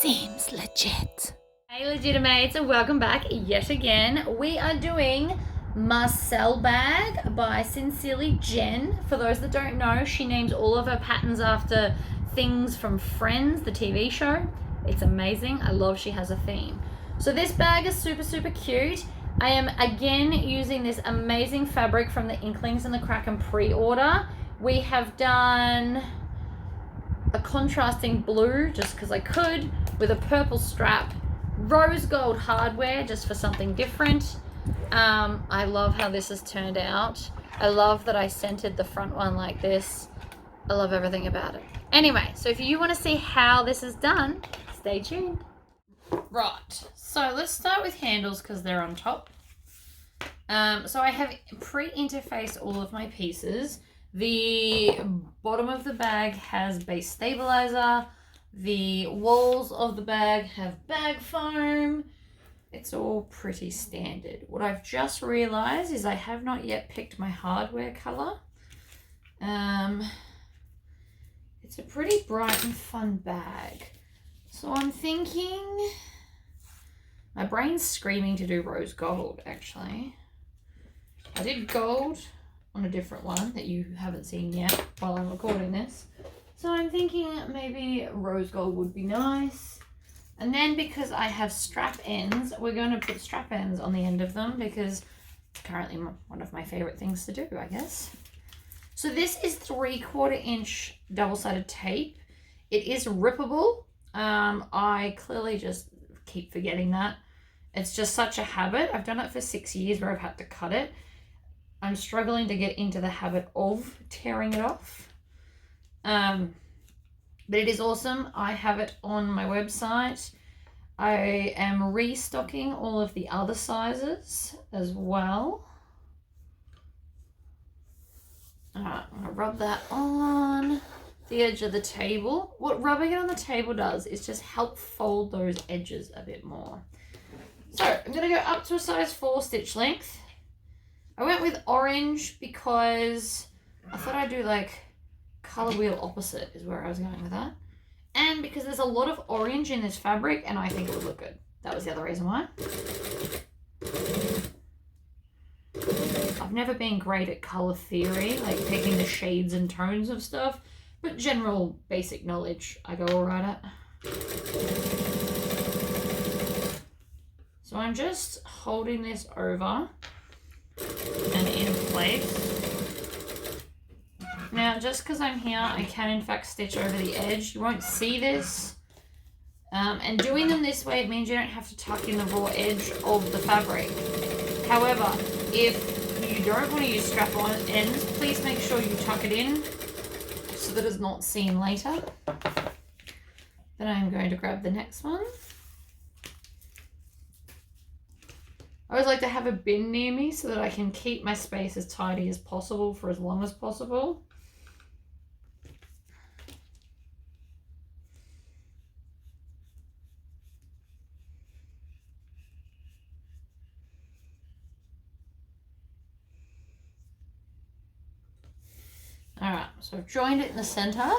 Seems legit. Hey Legitimates, and welcome back yet again. We are doing Marcel bag by Sincerely Jen. For those that don't know, she names all of her patterns after things from Friends, the TV show. It's amazing. I love she has a theme. So this bag is super cute. I am again using this amazing fabric from the Inklings and the Kraken pre-order. We have done a contrasting blue just because I could, with a purple strap, rose gold hardware just for something different. I love how this has turned out. I love that I centered the front one like this. I love everything about it. Anyway, so if you want to see how this is done, stay tuned. Right, so let's start with handles because they're on top. So I have pre-interfaced all of my pieces. The bottom of the bag has base stabilizer. The walls of the bag have bag foam. It's all pretty standard. What I've just realized is I have not yet picked my hardware color. It's a pretty bright and fun bag. So I'm thinking, my brain's screaming to do rose gold actually. I did gold on a different one that you haven't seen yet while I'm recording this. So I'm thinking maybe rose gold would be nice. And then because I have strap ends, we're going to put strap ends on the end of them because it's currently one of my favorite things to do, I guess. So this is 3/4 inch double-sided tape. It is rippable. I clearly just keep forgetting that. It's just such a habit. I've done it for 6 years where I've had to cut it. I'm struggling to get into the habit of tearing it off. But it is awesome. I have it on my website. I am restocking all of the other sizes as well. Alright, I'm going to rub that on the edge of the table. What rubbing it on the table does is just help fold those edges a bit more. So I'm going to go up to a size 4 stitch length. I went with orange because I thought I'd do like color wheel opposite is where I was going with that. And because there's a lot of orange in this fabric and I think it would look good. That was the other reason why. I've never been great at color theory, like picking the shades and tones of stuff, but general basic knowledge I go all right at. So I'm just holding this over and in place. Now, just because I'm here, I can in fact stitch over the edge. You won't see this. And doing them this way, it means you don't have to tuck in the raw edge of the fabric. However, if you don't want to use strap-on ends, please make sure you tuck it in so that it's not seen later. Then I'm going to grab the next one. I always like to have a bin near me so that I can keep my space as tidy as possible for as long as possible. Alright, so I've joined it in the center.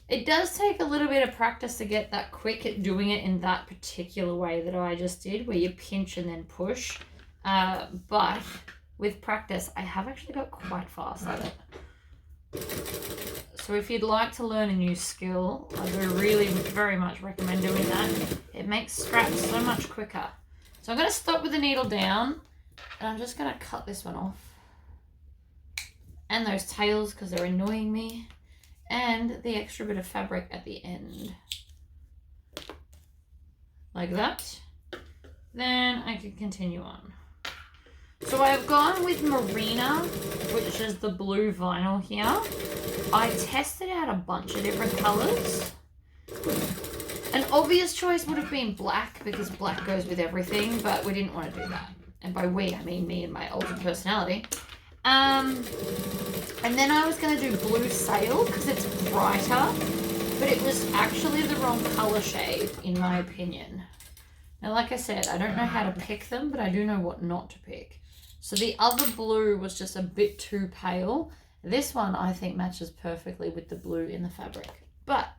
It does take a little bit of practice to get that quick at doing it in that particular way that I just did, where you pinch and then push. But with practice, I have actually got quite fast at it. So if you'd like to learn a new skill, I would really very much recommend doing that. It makes scraps so much quicker. So I'm going to stop with the needle down, and I'm just going to cut this one off. And those tails, because they're annoying me. And the extra bit of fabric at the end. Like that. Then I can continue on. So I've gone with Marina, which is the blue vinyl here. I tested out a bunch of different colors. An obvious choice would have been black because black goes with everything, but we didn't want to do that. And by we, I mean me and my altered personality. And then I was going to do blue sail because it's brighter, but it was actually the wrong color shade in my opinion. Now, like I said, I don't know how to pick them, but I do know what not to pick. So the other blue was just a bit too pale. This one I think matches perfectly with the blue in the fabric, but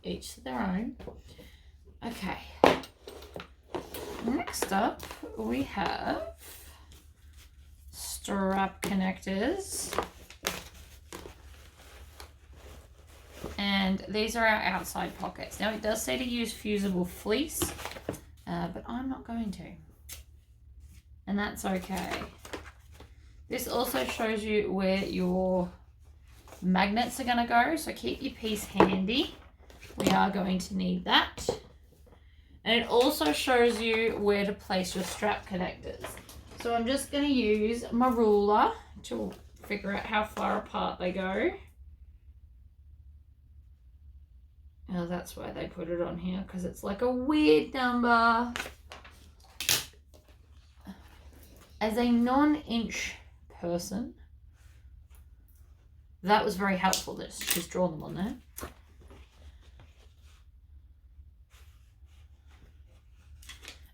each to their own. Okay. Next up, we have strap connectors. And these are our outside pockets. Now, it does say to use fusible fleece, but I'm not going to. And that's okay. This also shows you where your magnets are going to go, so keep your piece handy. We are going to need that. And it also shows you where to place your strap connectors. So I'm just going to use my ruler to figure out how far apart they go. Oh, that's why they put it on here, because it's like a weird number. As a non-inch person, that was very helpful that she's drawn them on there.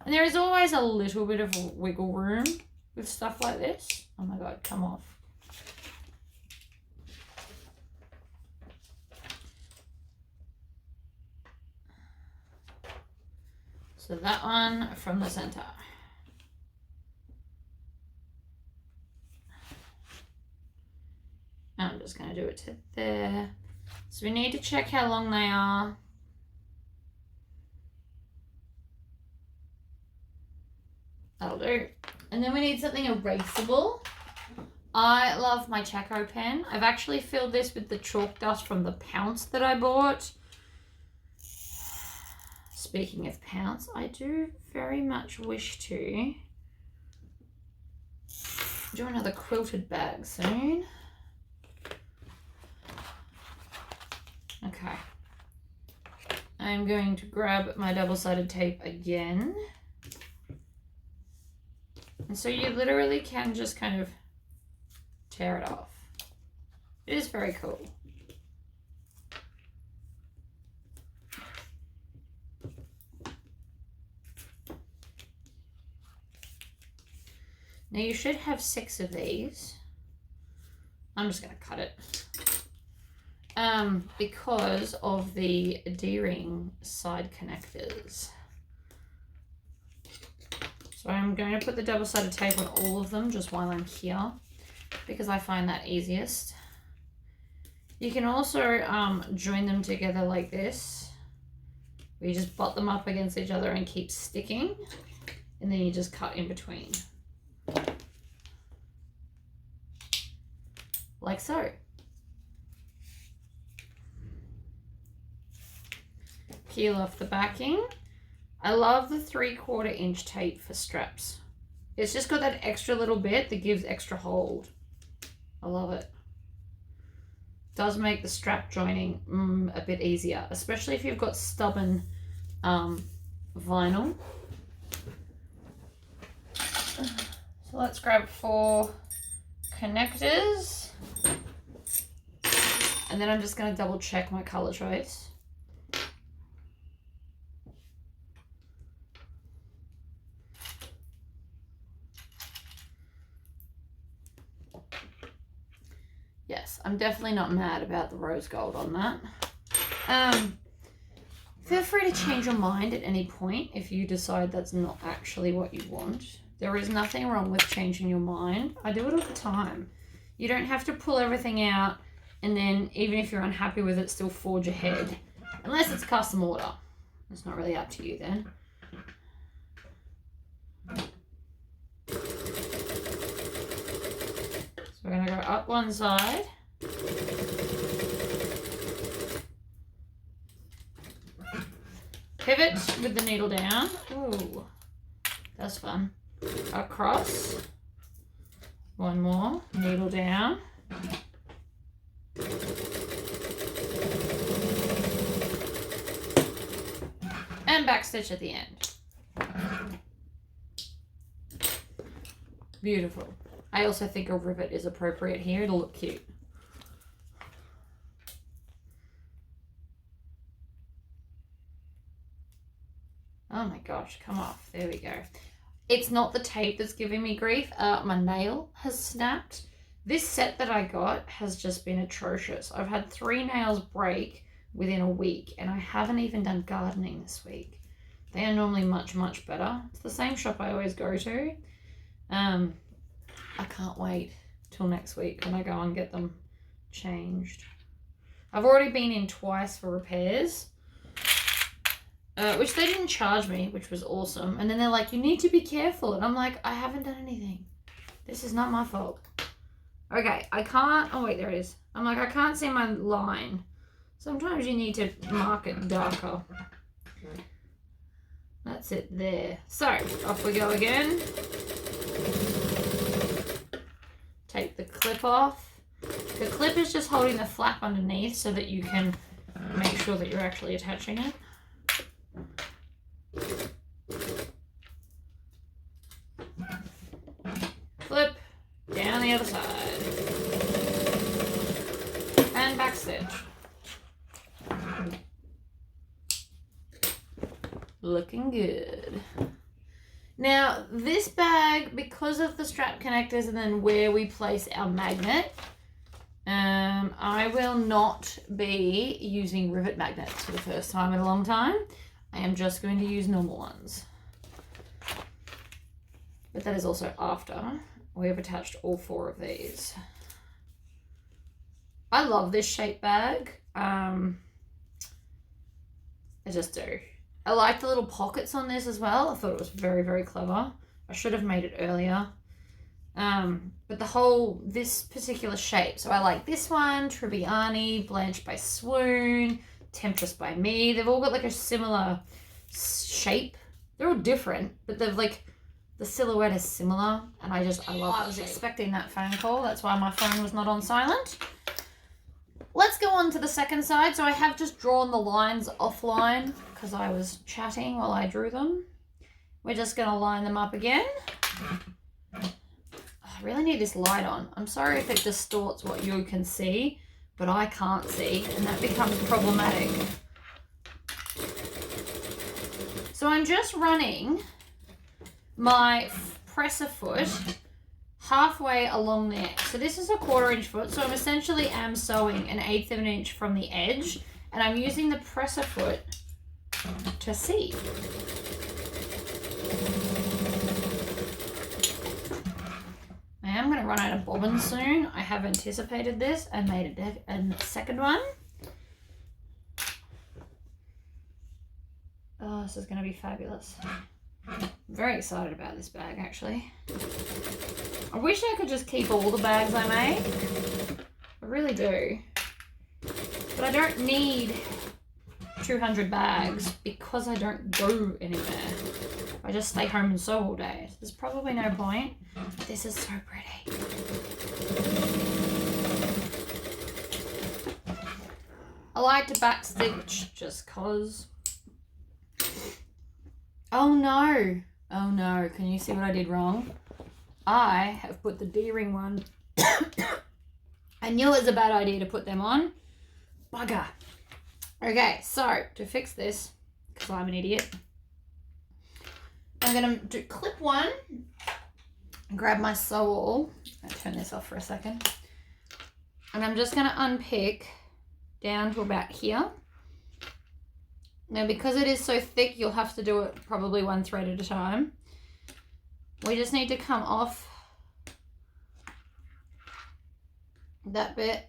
And there is always a little bit of wiggle room with stuff like this. Oh my God, come off. So that one from the center. I'm just going to do it to there. So we need to check how long they are. That'll do. And then we need something erasable. I love my Chaco pen. I've actually filled this with the chalk dust from the Pounce that I bought. Speaking of Pounce, I do very much wish to do another quilted bag soon. Okay. I'm going to grab my double-sided tape again. And so you literally can just kind of tear it off. It is very cool. Now you should have 6 of these. I'm just going to cut it. Because of the D-ring side connectors. So I'm going to put the double-sided tape on all of them just while I'm here, because I find that easiest. You can also join them together like this, where you just butt them up against each other and keep sticking, and then you just cut in between. Like so. Peel off the backing. I love the 3/4 inch tape for straps. It's just got that extra little bit that gives extra hold. I love it. Does make the strap joining a bit easier, especially if you've got stubborn vinyl. So let's grab 4 connectors. And then I'm just going to double check my color choice. Yes, I'm definitely not mad about the rose gold on that. Feel free to change your mind at any point if you decide that's not actually what you want. There is nothing wrong with changing your mind. I do it all the time. You don't have to pull everything out and then, even if you're unhappy with it, still forge ahead. Unless it's custom order. It's not really up to you then. So we're going to go up one side. Pivot with the needle down. Ooh, that's fun. Across. One more. Needle down. And back stitch at the end. Beautiful. I also think a rivet is appropriate here. It'll look cute. Oh my gosh, come off. There we go. It's not the tape that's giving me grief. My nail has snapped. This set that I got has just been atrocious. I've had 3 nails break within a week, and I haven't even done gardening this week. They are normally much, much better. It's the same shop I always go to. I can't wait till next week when I go and get them changed. I've already been in twice for repairs, which they didn't charge me, which was awesome. And then they're like, you need to be careful. And I'm like, I haven't done anything. This is not my fault. Okay, I can't, oh wait, there it is. I'm like, I can't see my line. Sometimes you need to mark it darker. That's it there. So, off we go again. Take the clip off. The clip is just holding the flap underneath so that you can make sure that you're actually attaching it. Flip, down the other side. And back stitch. Looking good. Now, this bag, because of the strap connectors and then where we place our magnet, I will not be using rivet magnets for the first time in a long time. I am just going to use normal ones. But that is also after we have attached all 4 of these. I love this shape bag. I just do. I like the little pockets on this as well. I thought it was very, very clever. I should have made it earlier. But this particular shape. So I like this one, Tribbiani, Blanche by Swoon, Temptress by me. They've all got like a similar shape. They're all different, but they've like, the silhouette is similar. And I love it. I was expecting that phone call. That's why my phone was not on silent. Let's go on to the second side. So I have just drawn the lines offline because I was chatting while I drew them. We're just going to line them up again. I really need this light on. I'm sorry if it distorts what you can see, but I can't see, and that becomes problematic. So I'm just running my presser foot halfway along there. So this is a 1/4 inch foot, so I'm essentially sewing 1/8 of an inch from the edge, and I'm using the presser foot to seam. I am going to run out of bobbins soon. I have anticipated this and made a second one. Oh, this is going to be fabulous. I'm very excited about this bag, actually. I wish I could just keep all the bags I make. I really do. But I don't need 200 bags because I don't go anywhere. I just stay home and sew all day. So there's probably no point. This is so pretty. I like to backstitch just cause. Oh no. Oh no. Can you see what I did wrong? I have put the D-ring one. I knew it was a bad idea to put them on. Bugger. Okay, so to fix this, because I'm an idiot, I'm going to clip one, grab my sew all. I'll turn this off for a second. And I'm just going to unpick down to about here. Now, because it is so thick, you'll have to do it probably one thread at a time. We just need to come off that bit,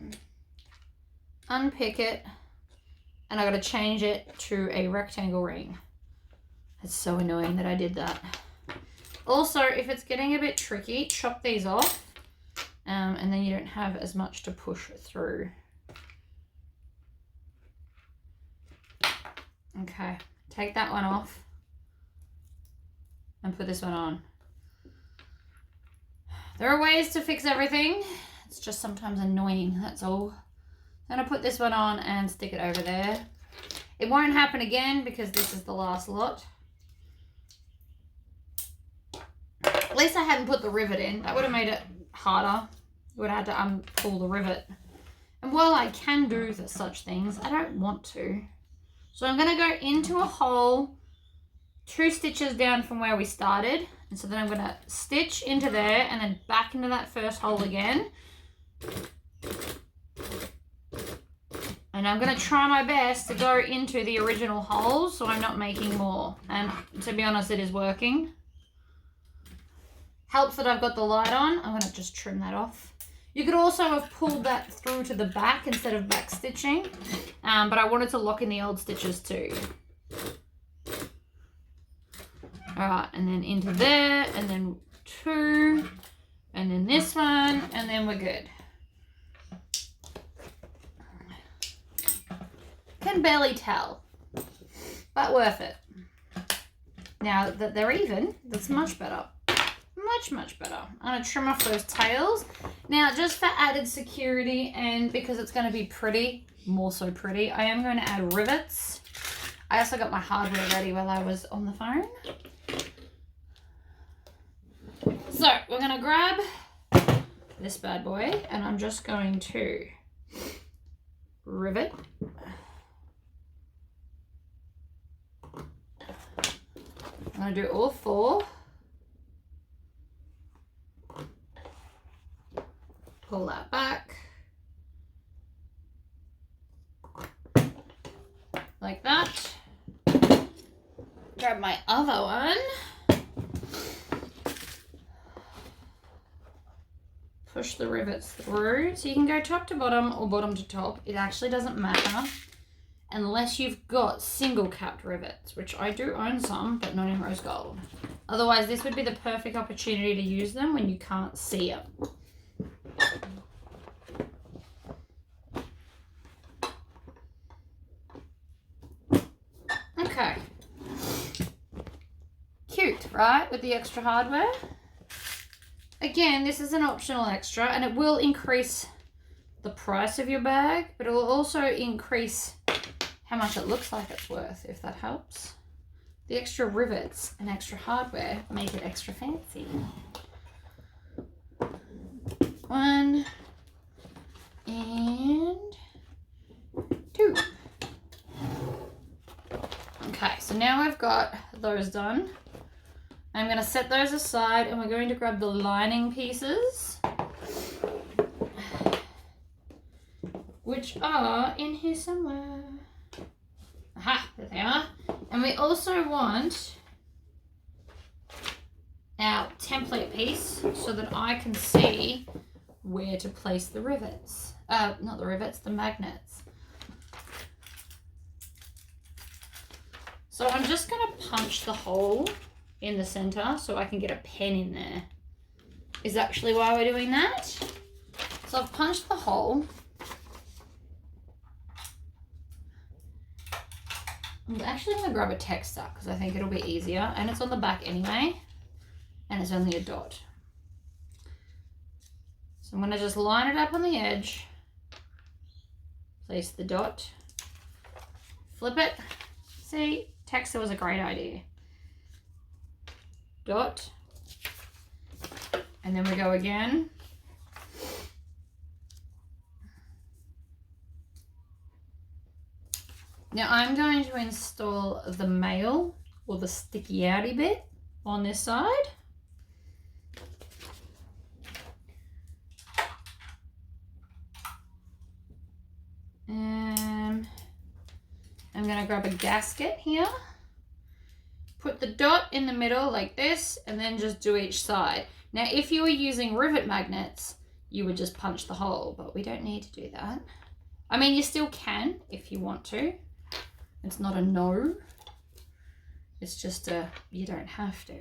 unpick it, and I got to change it to a rectangle ring. It's so annoying that I did that. Also, if it's getting a bit tricky, chop these off, and then you don't have as much to push through. Okay, take that one off and put this one on. There are ways to fix everything. It's just sometimes annoying, that's all. I'm going to put this one on and stick it over there. It won't happen again because this is the last lot. At least I hadn't put the rivet in. That would have made it harder. You would have had to unpull the rivet. And while I can do such things, I don't want to. So I'm going to go into a hole 2 stitches down from where we started. And so then I'm going to stitch into there and then back into that first hole again. And I'm going to try my best to go into the original holes so I'm not making more. And to be honest, it is working. Helps that I've got the light on. I'm going to just trim that off. You could also have pulled that through to the back instead of back stitching. But I wanted to lock in the old stitches too. Alright, and then into there, and then 2, and then this one, and then we're good. Can barely tell, but worth it. Now that they're even, that's much better. Much better. I'm going to trim off those tails. Now, just for added security and because it's going to be pretty, more so pretty, I am going to add rivets. I also got my hardware ready while I was on the phone. So, we're going to grab this bad boy and I'm just going to rivet. I'm going to do all 4. Pull that back. Like that. Grab my other one. Push the rivets through. So you can go top to bottom or bottom to top. It actually doesn't matter unless you've got single capped rivets, which I do own some, but not in rose gold. Otherwise, this would be the perfect opportunity to use them when you can't see them. Okay. Cute, right? With the extra hardware. Again, this is an optional extra and it will increase the price of your bag, but it will also increase how much it looks like it's worth, if that helps. The extra rivets and extra hardware make it extra fancy. 1 and 2. Okay, so now I've got those done. I'm going to set those aside and we're going to grab the lining pieces, which are in here somewhere. Aha, there they are. And we also want our template piece so that I can see where to place the rivets. Not the rivets, the magnets. So I'm just going to punch the hole in the center so I can get a pen in there. Is actually why we're doing that. So I've punched the hole. I'm actually going to grab a texter because I think it'll be easier, and it's on the back anyway, and it's only a dot. So I'm going to just line it up on the edge, place the dot, flip it. See, texter was a great idea. Dot, and then we go again. Now I'm going to install the mail or the sticky outy bit on this side. And I'm going to grab a gasket here. Put the dot in the middle like this and then just do each side. Now if you were using rivet magnets, you would just punch the hole, but we don't need to do that. I mean, you still can if you want to. It's not a no. It's just a, you don't have to.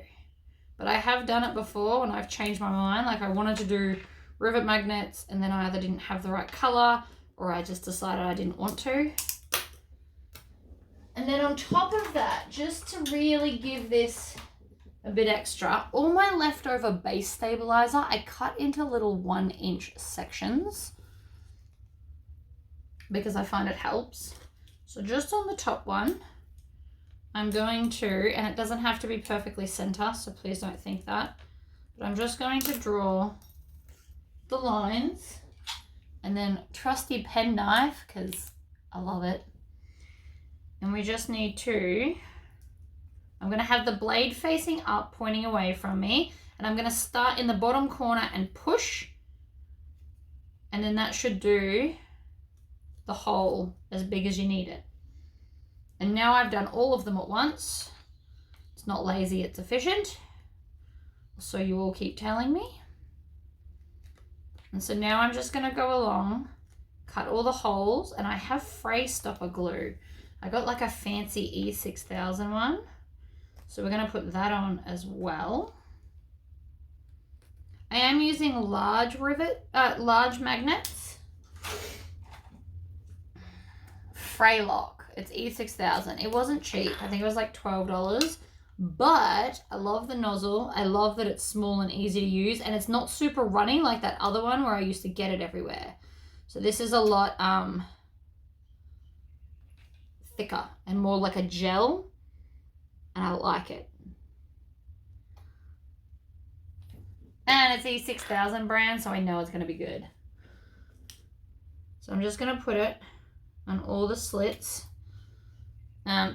But I have done it before when I've changed my mind. Like I wanted to do rivet magnets and then I either didn't have the right color or I just decided I didn't want to. And then on top of that, just to really give this a bit extra, all my leftover base stabilizer, I cut into little 1-inch sections because I find it helps. So just on the top one, I'm going to, and it doesn't have to be perfectly center, so please don't think that, but I'm just going to draw the lines and then trusty pen knife, because I love it. And we just need to, I'm going to have the blade facing up, pointing away from me, and I'm going to start in the bottom corner and push, and then that should do the hole as big as you need it. And now I've done all of them at once. It's not lazy, it's efficient. So you all keep telling me. And so now I'm just gonna go along, cut all the holes, and I have fray stopper glue. I got like a fancy E6000 one. So we're gonna put that on as well. I am using large magnets. Fraylock. It's E6000. It wasn't cheap. I think it was like $12. But I love the nozzle. I love that it's small and easy to use. And it's not super runny like that other one where I used to get it everywhere. So this is a lot thicker and more like a gel. And I like it. And it's E6000 brand, so I know it's going to be good. So I'm just going to put it on all the slits.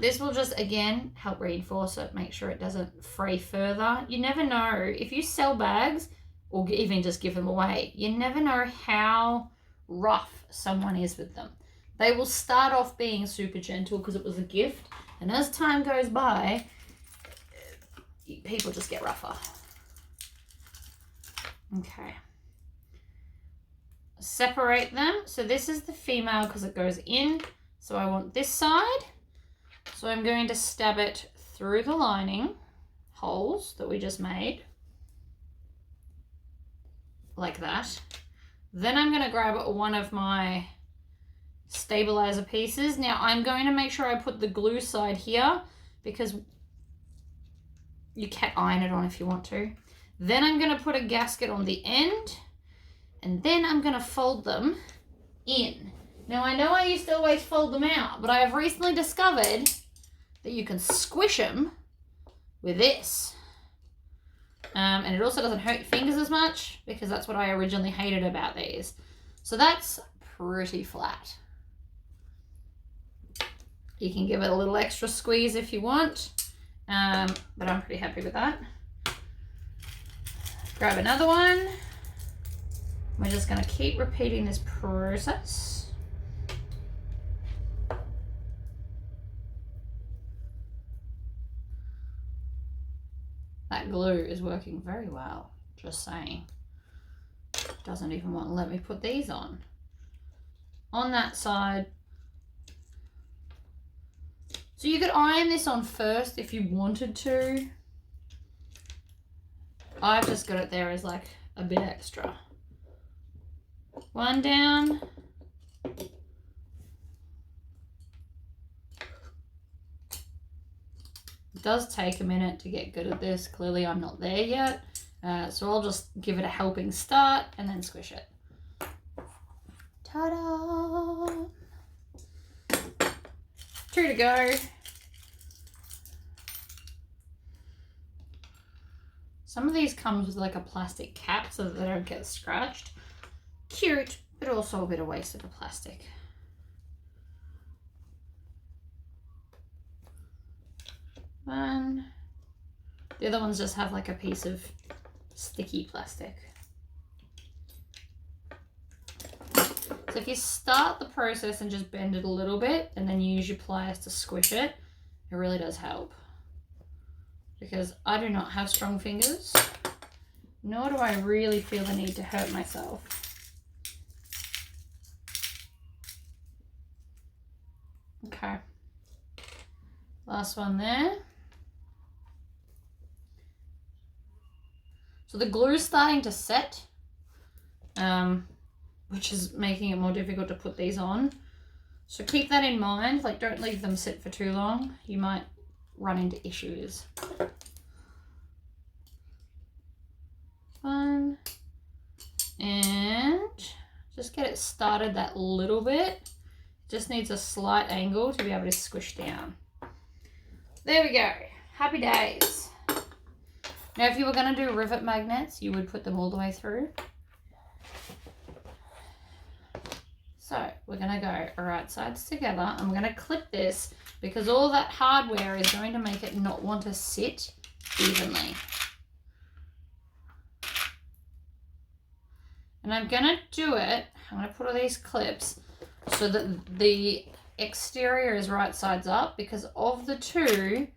This will just, again, help reinforce it, make sure it doesn't fray further. You never know. If you sell bags, or even just give them away, you never know how rough someone is with them. They will start off being super gentle because it was a gift. And as time goes by, people just get rougher. Okay. Separate them. So this is the female because it goes in. So I want this side. So I'm going to stab it through the lining holes that we just made. Like that. Then I'm going to grab one of my stabilizer pieces. Now I'm going to make sure I put the glue side here because you can iron it on if you want to. Then I'm going to put a gasket on the end, and then I'm going to fold them in. Now I know I used to always fold them out, but I have recently discovered that you can squish them with this. And it also doesn't hurt your fingers as much because that's what I originally hated about these. So that's pretty flat. You can give it a little extra squeeze if you want, but I'm pretty happy with that. Grab another one. We're just going to keep repeating this process. That glue is working very well, just saying. Doesn't even want to let me put these on. On that side. So you could iron this on first if you wanted to. I've just got it there as like a bit extra. One down. It does take a minute to get good at this. Clearly I'm not there yet. So I'll just give it a helping start and then squish it. Ta-da! 2 to go. Some of these comes with like a plastic cap so that they don't get scratched. Cute, but also a bit of waste of the plastic. One. The other ones just have like a piece of sticky plastic. So if you start the process and just bend it a little bit and then you use your pliers to squish it, it really does help. Because I do not have strong fingers, nor do I really feel the need to hurt myself. Okay. Last one there. So the glue is starting to set, which is making it more difficult to put these on. So keep that in mind, like don't leave them sit for too long. You might run into issues. One. And just get it started that little bit. Just needs a slight angle to be able to squish down. There we go. Happy days. Now, if you were going to do rivet magnets, you would put them all the way through. So we're going to go right sides together. I'm going to clip this because all that hardware is going to make it not want to sit evenly. And I'm going to do it. I'm going to put all these clips so that the exterior is right sides up, because of the two,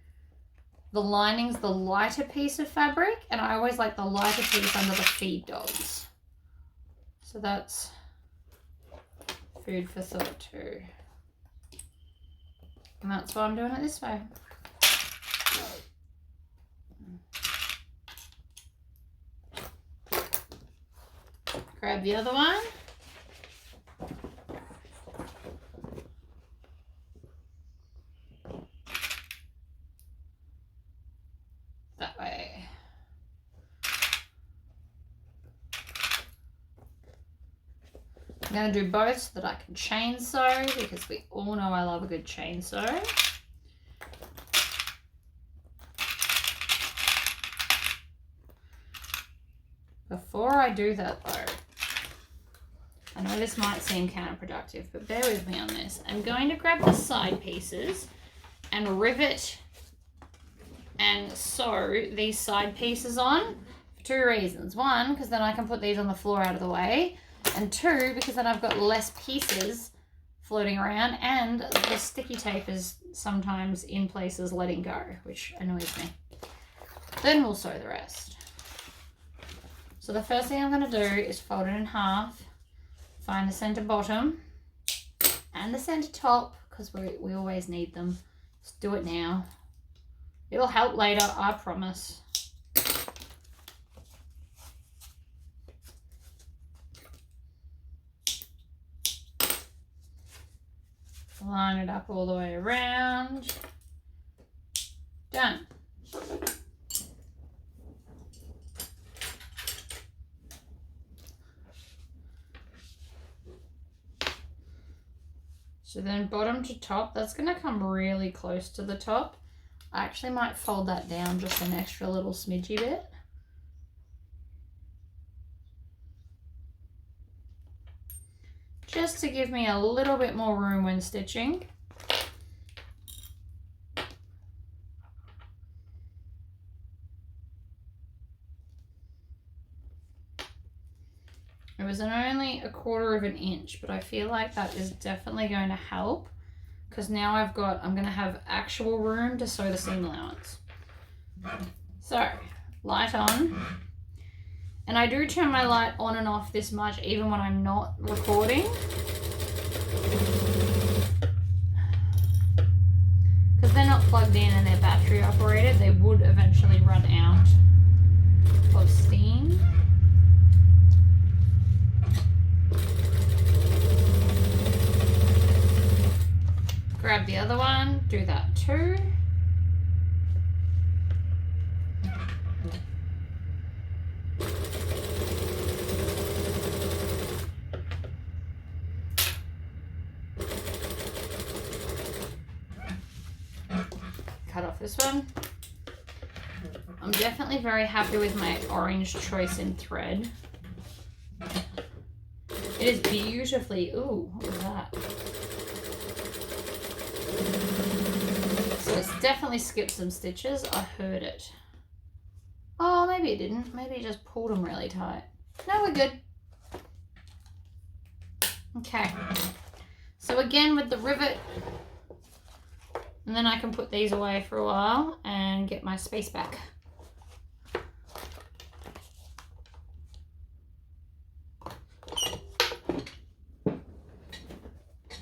the lining's the lighter piece of fabric, and I always like the lighter piece under the feed dogs. So that's food for thought too. And that's why I'm doing it this way. Grab the other one. That way. I'm going to do both so that I can chain sew, because we all know I love a good chain sew. Before I do that though, I know this might seem counterproductive, but bear with me on this. I'm going to grab the side pieces and rivet and sew these side pieces on for two reasons. One, because then I can put these on the floor out of the way. And two, because then I've got less pieces floating around, and the sticky tape is sometimes in places letting go, which annoys me. Then we'll sew the rest. So the first thing I'm going to do is fold it in half, find the center bottom and the center top, because we always need them. Let's do it now. It'll help later, I promise. Line it up all the way around. Done. So then bottom to top, that's going to come really close to the top. I actually might fold that down just an extra little smidgy bit. Just to give me a little bit more room when stitching. It was only 1/4 of an inch, but I feel like that is definitely going to help, because now I'm going to have actual room to sew the seam allowance. So, light on. And I do turn my light on and off this much even when I'm not recording. Because they're not plugged in and they're battery operated, they would eventually run out of steam. Grab the other one, do that too. Cut off this one. I'm definitely very happy with my orange choice in thread. It is beautifully, ooh, what was that? So it's definitely skipped some stitches. I heard it. Oh, maybe it didn't. Maybe it just pulled them really tight. No, we're good. Okay. So again with the rivet, and then I can put these away for a while and get my space back.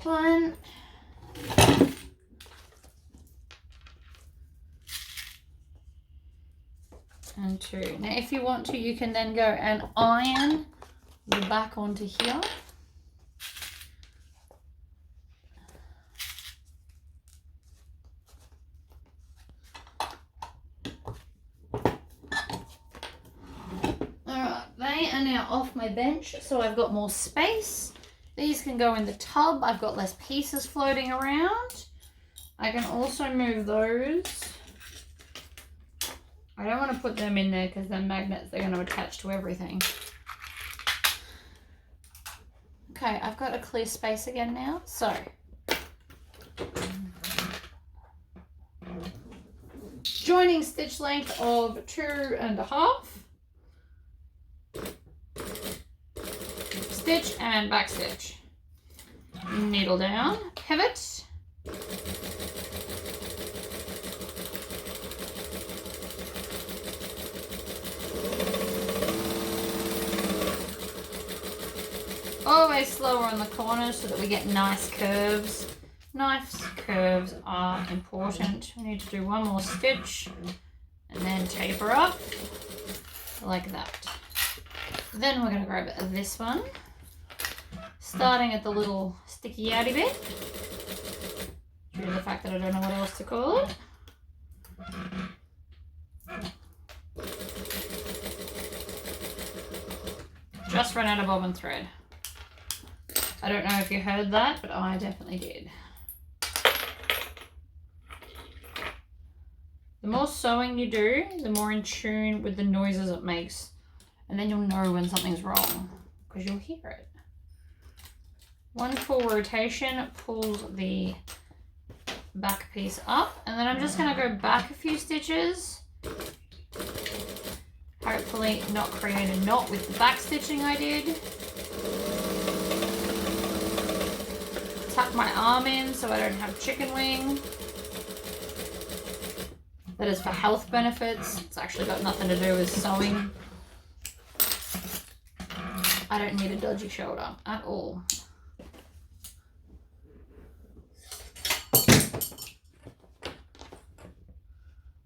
One. And two. Now if you want to, you can then go and iron the back onto here. Alright, they are now off my bench, so I've got more space. These can go in the tub. I've got less pieces floating around. I can also move those. I don't want to put them in there because they're magnets. They're going to attach to everything. Okay, I've got a clear space again now. So, joining stitch length of 2.5. Stitch and back stitch. needle down, pivot. Always slower on the corners so that we get nice curves. Nice curves are important. We need to do one more stitch and then taper up like that. Then we're going to grab this one, starting at the little sticky outy bit, due to the fact that I don't know what else to call it. Just ran out of bobbin thread. I don't know if you heard that, but I definitely did. The more sewing you do, the more in tune with the noises it makes. And then you'll know when something's wrong, because you'll hear it. One full rotation pulls the back piece up, and then I'm just going to go back a few stitches. Hopefully not create a knot with the back stitching I did. Tuck my arm in so I don't have chicken wing. That is for health benefits. It's actually got nothing to do with sewing. I don't need a dodgy shoulder at all.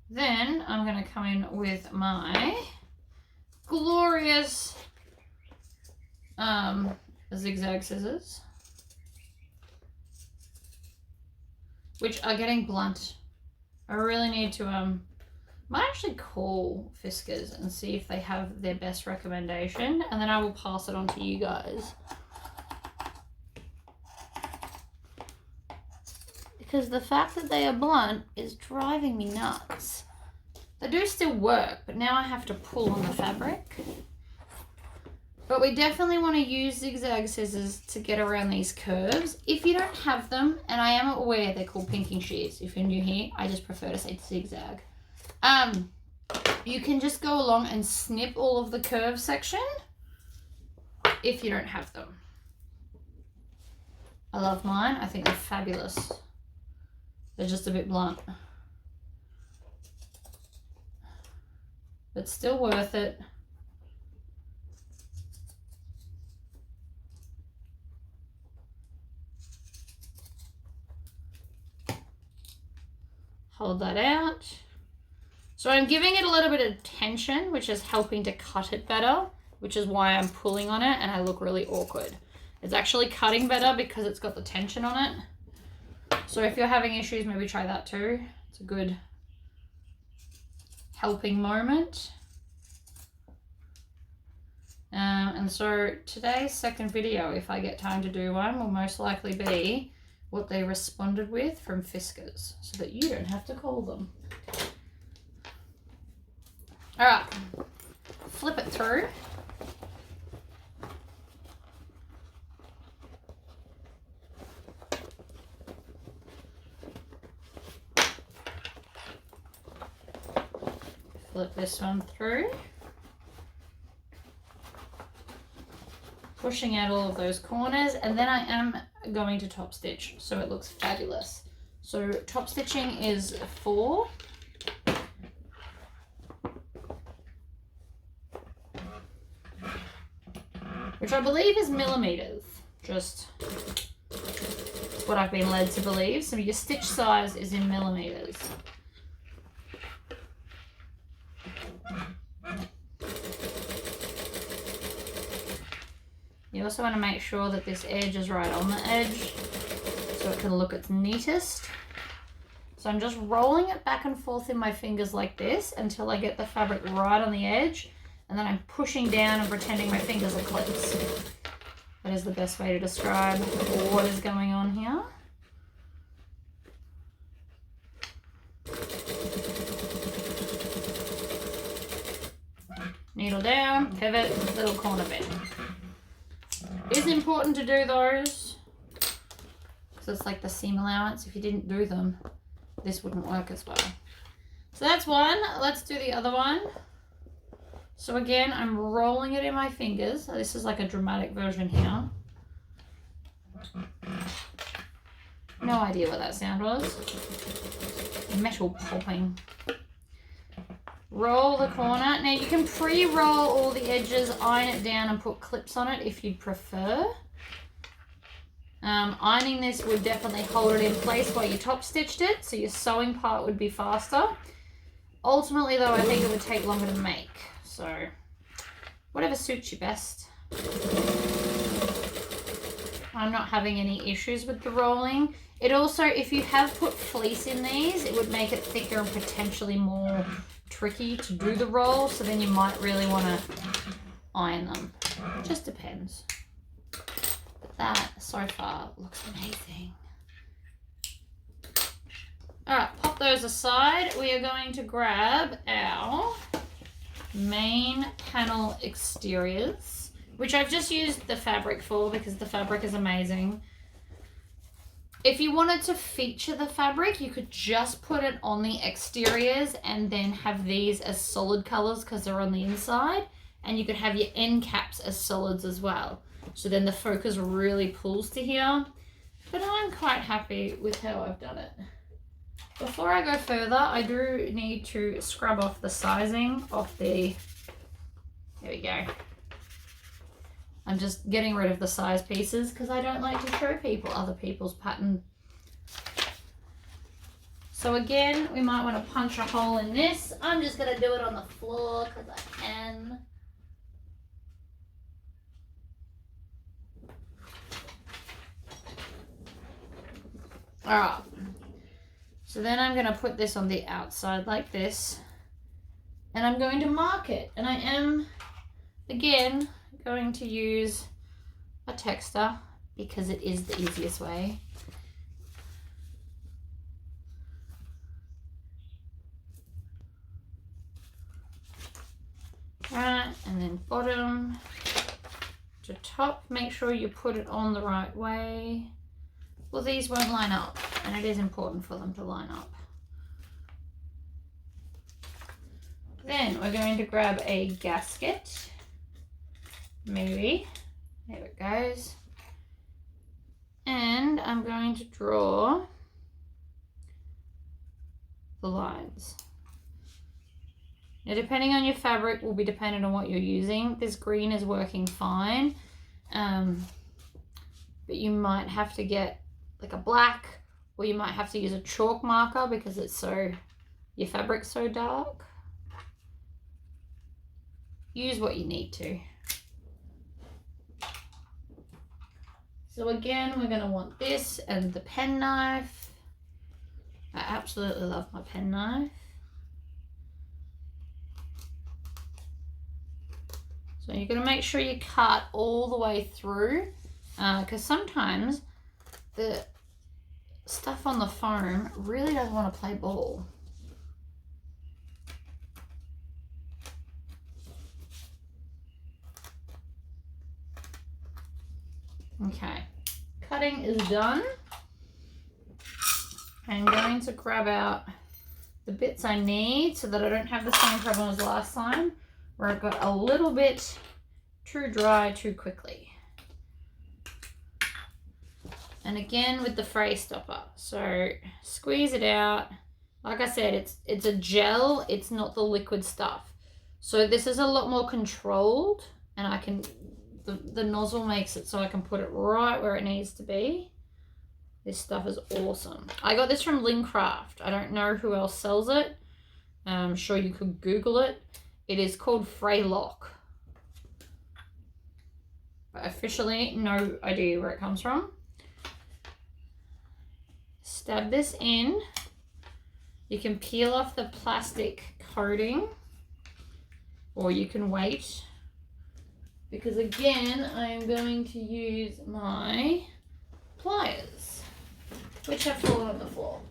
Then I'm going to come in with my glorious zigzag scissors, which are getting blunt. I really need to might actually call Fiskars and see if they have their best recommendation, and then I will pass it on to you guys. Because the fact that they are blunt is driving me nuts. They do still work, but now I have to pull on the fabric. But we definitely want to use zigzag scissors to get around these curves. If you don't have them, and I am aware they're called pinking shears. If you're new here, I just prefer to say zigzag. You can just go along and snip all of the curve section if you don't have them. I love mine. I think they're fabulous. They're just a bit blunt. But still worth it. Hold that out. So I'm giving it a little bit of tension, which is helping to cut it better, which is why I'm pulling on it and I look really awkward. It's actually cutting better because it's got the tension on it. So if you're having issues, maybe try that too. It's a good helping moment. And so today's second video, if I get time to do one, will most likely be what they responded with from Fiskars, so that you don't have to call them. All right, flip it through. Flip this one through. Pushing out all of those corners, and then I am going to top stitch so it looks fabulous. So top stitching is 4. Which I believe is millimeters. Just what I've been led to believe. So your stitch size is in millimeters. You also want to make sure that this edge is right on the edge so it can look its neatest. So I'm just rolling it back and forth in my fingers like this until I get the fabric right on the edge, and then I'm pushing down and pretending my fingers are clips. That is the best way to describe what is going on here. Needle down, pivot, little corner bend. It is important to do those because it's like the seam allowance. If you didn't do them, this wouldn't work as well. So that's one. Let's do the other one. So again, I'm rolling it in my fingers. This is like a dramatic version here. No idea what that sound was. Metal popping. Roll the corner. Now you can pre-roll all the edges, iron it down and put clips on it if you'd prefer. Ironing this would definitely hold it in place while you top stitched it, so your sewing part would be faster. Ultimately though, I think it would take longer to make, so whatever suits you best. I'm not having any issues with the rolling. It also, if you have put fleece in these, it would make it thicker and potentially more tricky to do the roll, so then you might really want to iron them. It just depends. But that, so far, looks amazing. Alright, pop those aside. We are going to grab our main panel exteriors, which I've just used the fabric for because the fabric is amazing. If you wanted to feature the fabric, you could just put it on the exteriors and then have these as solid colors because they're on the inside, and you could have your end caps as solids as well. So then the focus really pulls to here, but I'm quite happy with how I've done it. Before I go further, I do need to scrub off the sizing of the, there we go. I'm just getting rid of the size pieces because I don't like to show people other people's pattern. So again, we might want to punch a hole in this. I'm just going to do it on the floor because I can. Alright. So then I'm going to put this on the outside like this. And I'm going to mark it. And I am, again, going to use a texter because it is the easiest way. Right, and then bottom to top, make sure you put it on the right way. Well, these won't line up, and it is important for them to line up. Then we're going to grab a gasket. Maybe. There it goes. And I'm going to draw the lines. Now, depending on your fabric will be dependent on what you're using. This green is working fine, but you might have to get like a black, or you might have to use a chalk marker because it's so, your fabric's so dark. Use what you need to. So again, we're going to want this and the pen knife. I absolutely love my pen knife. So you're going to make sure you cut all the way through, because sometimes the stuff on the foam really doesn't want to play ball. Okay, cutting is done. I'm going to grab out the bits I need so that I don't have the same problem as last time where it got a little bit too dry too quickly. And again with the fray stopper, so squeeze it out. Like I said, it's a gel, it's not the liquid stuff. So this is a lot more controlled, and I can, the nozzle makes it so I can put it right where it needs to be. This stuff is awesome. I got this from Lincraft. I don't know who else sells it. I'm sure you could Google it. It is called Fray Lock. But officially, no idea where it comes from. Stab this in. You can peel off the plastic coating, or you can wait. Because again, I'm going to use my pliers, which have fallen on the floor.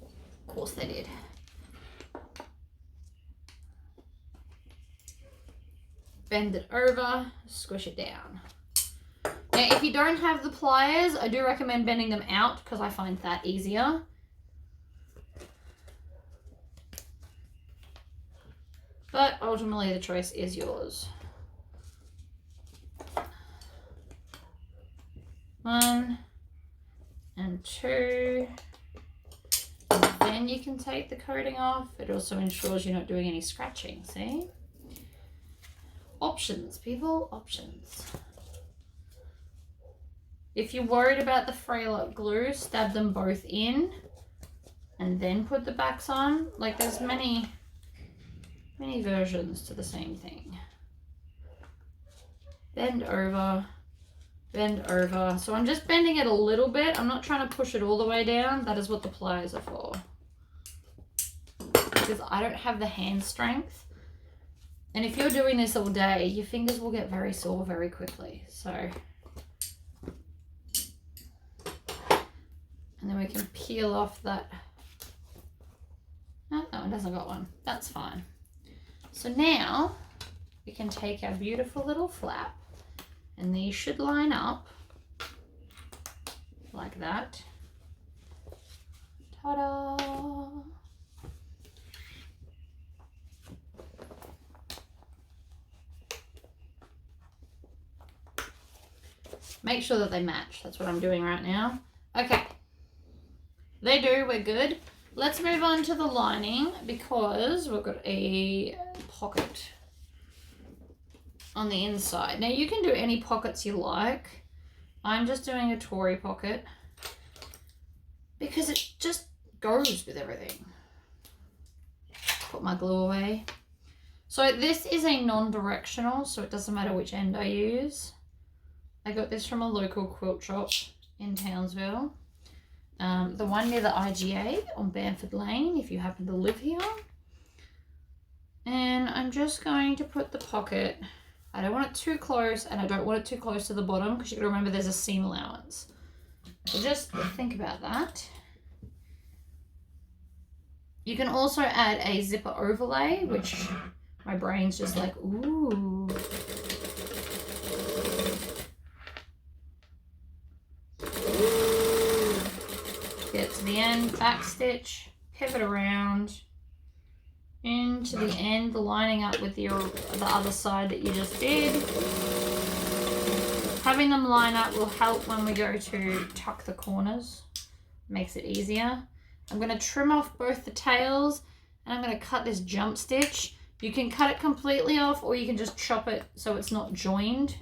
Of course they did. Bend it over, squish it down. Now, if you don't have the pliers, I do recommend bending them out because I find that easier. But ultimately, the choice is yours. 1 and coating off. It also ensures you're not doing any scratching, see? Options, people, options. If you're worried about the frail glue, stab them both in and then put the backs on. Like, there's many versions to the same thing. Bend over, bend over. So I'm just bending it a little bit. I'm not trying to push it all the way down. That is what the pliers are for. Because I don't have the hand strength. And if you're doing this all day, your fingers will get very sore very quickly. So, and then we can peel off that. Oh, no, it doesn't got one. That's fine. So now we can take our beautiful little flap, and these should line up like that. Ta-da! Make sure that they match. That's what I'm doing right now. Okay. They do, we're good. Let's move on to the lining because we've got a pocket on the inside. Now you can do any pockets you like. I'm just doing a Tory pocket because it just goes with everything. Put my glue away. So this is a non-directional, so it doesn't matter which end I use. I got this from a local quilt shop in Townsville. The one near the IGA on Bamford Lane, if you happen to live here. And I'm just going to put the pocket, I don't want it too close and I don't want it too close to the bottom because you got to remember there's a seam allowance. So just think about that. You can also add a zipper overlay, which my brain's just like, ooh. Get to the end, back stitch, pivot around into the end, lining up with the other side that you just did. Having them line up will help when we go to tuck the corners. Makes it easier. I'm going to trim off both the tails and I'm going to cut this jump stitch. You can cut it completely off or you can just chop it so it's not joined.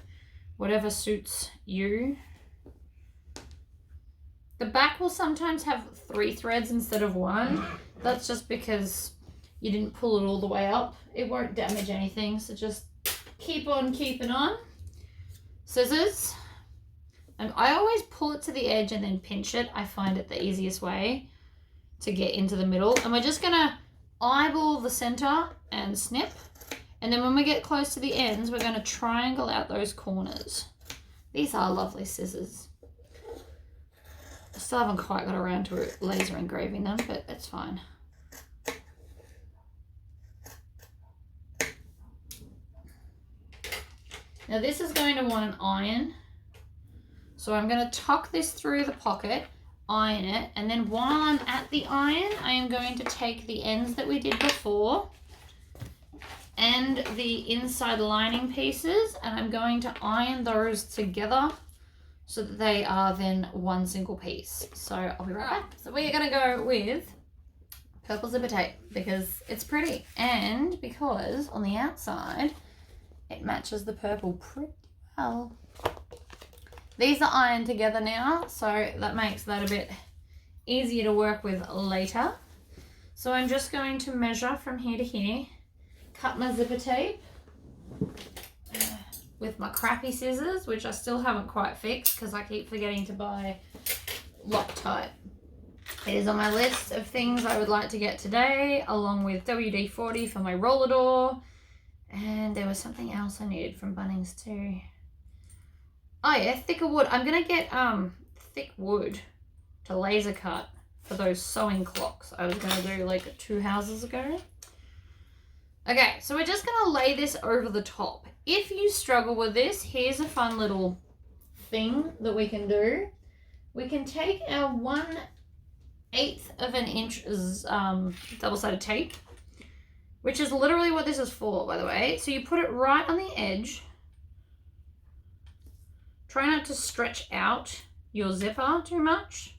Whatever suits you. The back will sometimes have 3 threads instead of 1. That's just because you didn't pull it all the way up. It won't damage anything, so just keep on keeping on. Scissors. And I always pull it to the edge and then pinch it. I find it the easiest way to get into the middle. And we're just going to eyeball the center and snip. And then when we get close to the ends, we're going to triangle out those corners. These are lovely scissors. I still haven't quite got around to laser engraving them, but it's fine. Now this is going to want an iron. So I'm going to tuck this through the pocket, iron it, and then while I'm at the iron, I am going to take the ends that we did before and the inside lining pieces, and I'm going to iron those together so that they are then one single piece. So I'll be right back. So we're going to go with purple zipper tape because it's pretty and because on the outside it matches the purple pretty well. These are ironed together now, so that makes that a bit easier to work with later. So I'm just going to measure from here to here, cut my zipper tape with my crappy scissors, which I still haven't quite fixed because I keep forgetting to buy Loctite. It is on my list of things I would like to get today, along with WD-40 for my roller door. And there was something else I needed from Bunnings too. Oh yeah, thicker wood. I'm gonna get thick wood to laser cut for those sewing clocks I was gonna do like 2 houses ago. Okay, so we're just gonna lay this over the top. If you struggle with this, here's a fun little thing that we can do. We can take our 1/8 of an inch double-sided tape, which is literally what this is for, by the way. So you put it right on the edge. Try not to stretch out your zipper too much.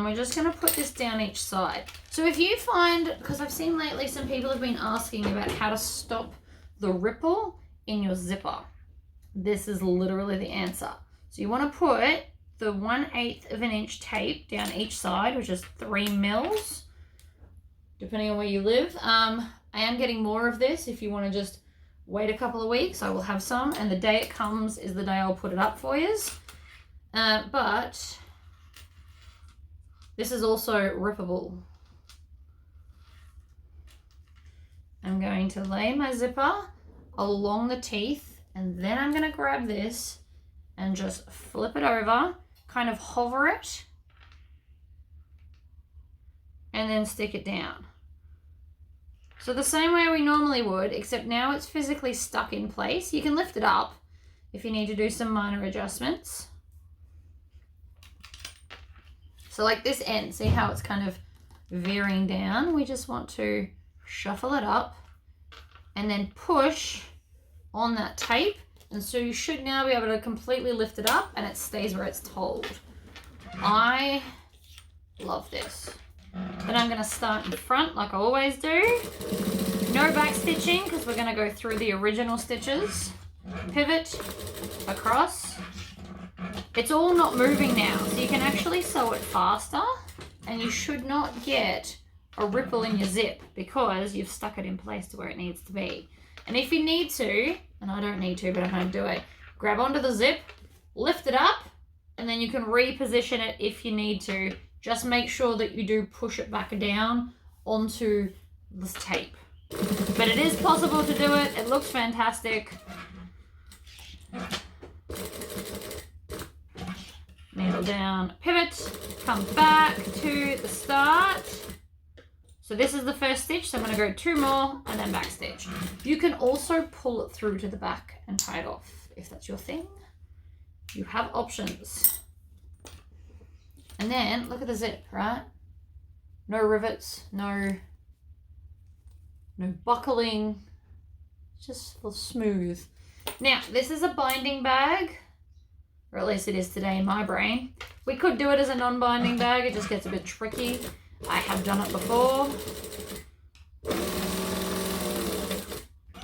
We're just going to put this down each side. So if you find, because I've seen lately some people have been asking about how to stop the ripple in your zipper. This is literally the answer. So you want to put the 1/8 of an inch tape down each side, which is 3 mils, depending on where you live. I am getting more of this. If you want to just wait a couple of weeks, I will have some, and the day it comes is the day I'll put it up for you. But this is also rippable. I'm going to lay my zipper along the teeth, and then I'm going to grab this and just flip it over, kind of hover it, and then stick it down. So the same way we normally would, except now it's physically stuck in place. You can lift it up if you need to do some minor adjustments. So like this end, see how it's kind of veering down? We just want to shuffle it up and then push on that tape. And so you should now be able to completely lift it up and it stays where it's told. I love this. Then I'm going to start in front like I always do. No back stitching because we're going to go through the original stitches. Pivot across. It's all not moving now, so you can actually sew it faster, and you should not get a ripple in your zip because you've stuck it in place to where it needs to be. And if you need to, and I don't need to, but I'm going to do it, grab onto the zip, lift it up, and then you can reposition it if you need to. Just make sure that you do push it back down onto this tape. But it is possible to do it. It looks fantastic. Needle down, pivot, come back to the start. So this is the first stitch, so I'm going to go 2 more and then back stitch. You can also pull it through to the back and tie it off if that's your thing. You have options. And then look at the zip, right? No rivets, no buckling, just smooth. Now, this is a binding bag, or at least it is today in my brain. We could do it as a non-binding bag, it just gets a bit tricky. I have done it before.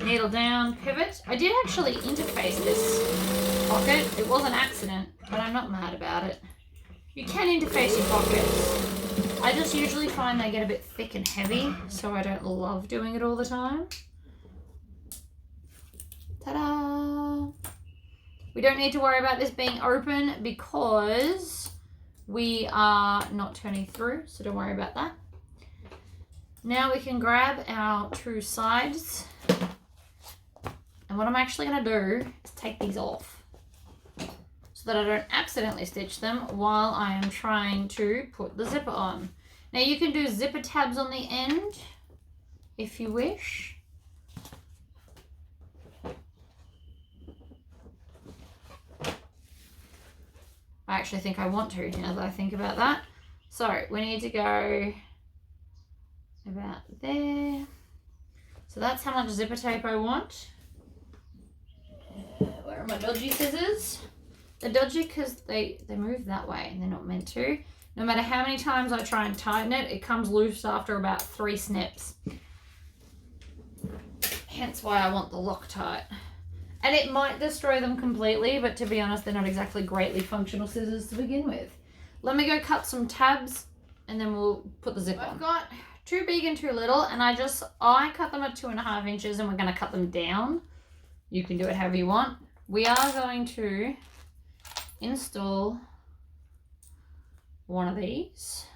Needle down, pivot. I did actually interface this pocket. It was an accident, but I'm not mad about it. You can interface your pockets. I just usually find they get a bit thick and heavy, so I don't love doing it all the time. Ta-da! We don't need to worry about this being open because we are not turning through, so don't worry about that. Now we can grab our 2 sides, and what I'm actually going to do is take these off so that I don't accidentally stitch them while I am trying to put the zipper on. Now you can do zipper tabs on the end if you wish. I actually think I want to now that I think about that. So we need to go about there. So that's how much zipper tape I want. Where are my dodgy scissors? They're dodgy because they move that way and they're not meant to. No matter how many times I try and tighten it, it comes loose after about 3 snips. Hence why I want the Loctite. And it might destroy them completely, but to be honest, they're not exactly greatly functional scissors to begin with. Let me go cut some tabs and then we'll put the zip on. I've got 2 big and 2 little, and I cut them at 2.5 inches and we're going to cut them down. You can do it however you want. We are going to install one of these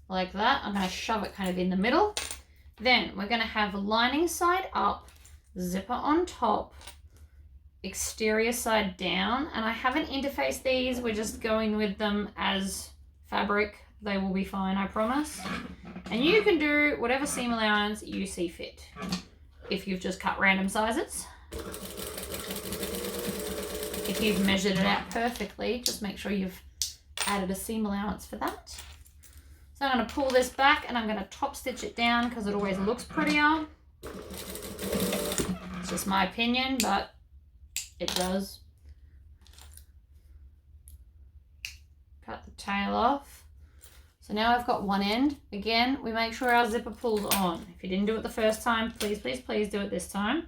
like that. I'm going to shove it kind of in the middle. Then we're going to have lining side up, zipper on top, exterior side down, and I haven't interfaced these. We're just going with them as fabric. They will be fine, I promise. And you can do whatever seam allowance you see fit if you've just cut random sizes. If you've measured it out perfectly, just make sure you've added a seam allowance for that. So I'm going to pull this back and I'm going to top stitch it down because it always looks prettier. It's just my opinion, but it does. cut the tail off. So now I've got one end. Again, we make sure our zipper pulls on. If you didn't do it the first time, please, please, please do it this time.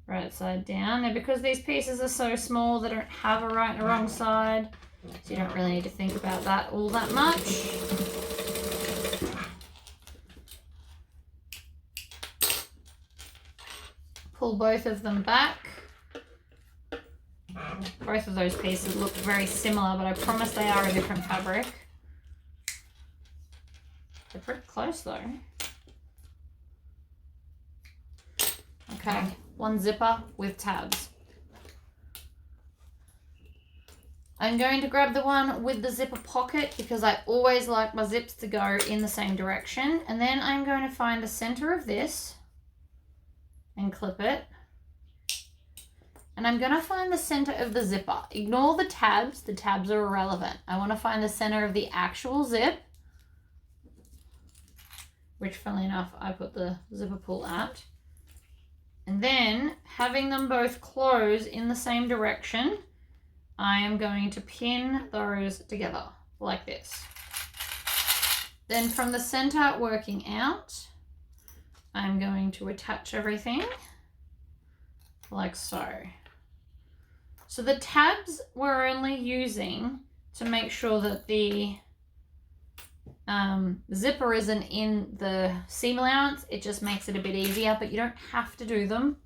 Right side down. Now because these pieces are so small, they don't have a right and a wrong side, so you don't really need to think about that all that much. Pull both of them back. Both of those pieces look very similar, but I promise they are a different fabric. They're pretty close though. Okay, one zipper with tabs. I'm going to grab the one with the zipper pocket because I always like my zips to go in the same direction. And then I'm going to find the center of this and clip it. And I'm going to find the center of the zipper. Ignore the tabs are irrelevant. I want to find the center of the actual zip, which funnily enough, I put the zipper pull at. And then having them both close in the same direction, I am going to pin those together like this. Then from the center working out, I'm going to attach everything like so. So the tabs we're only using to make sure that the zipper isn't in the seam allowance. It just makes it a bit easier, but you don't have to do them.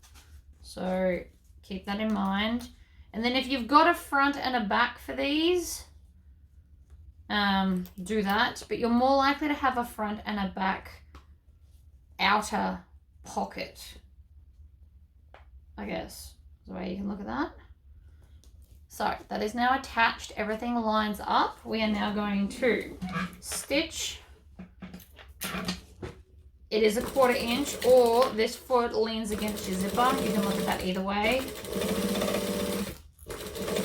So keep that in mind. And then if you've got a front and a back for these, do that, but you're more likely to have a front and a back outer pocket, I guess, is the way you can look at that. So that is now attached. Everything lines up. We are now going to stitch. It is a 1/4 inch, or this foot leans against your zipper. You can look at that either way.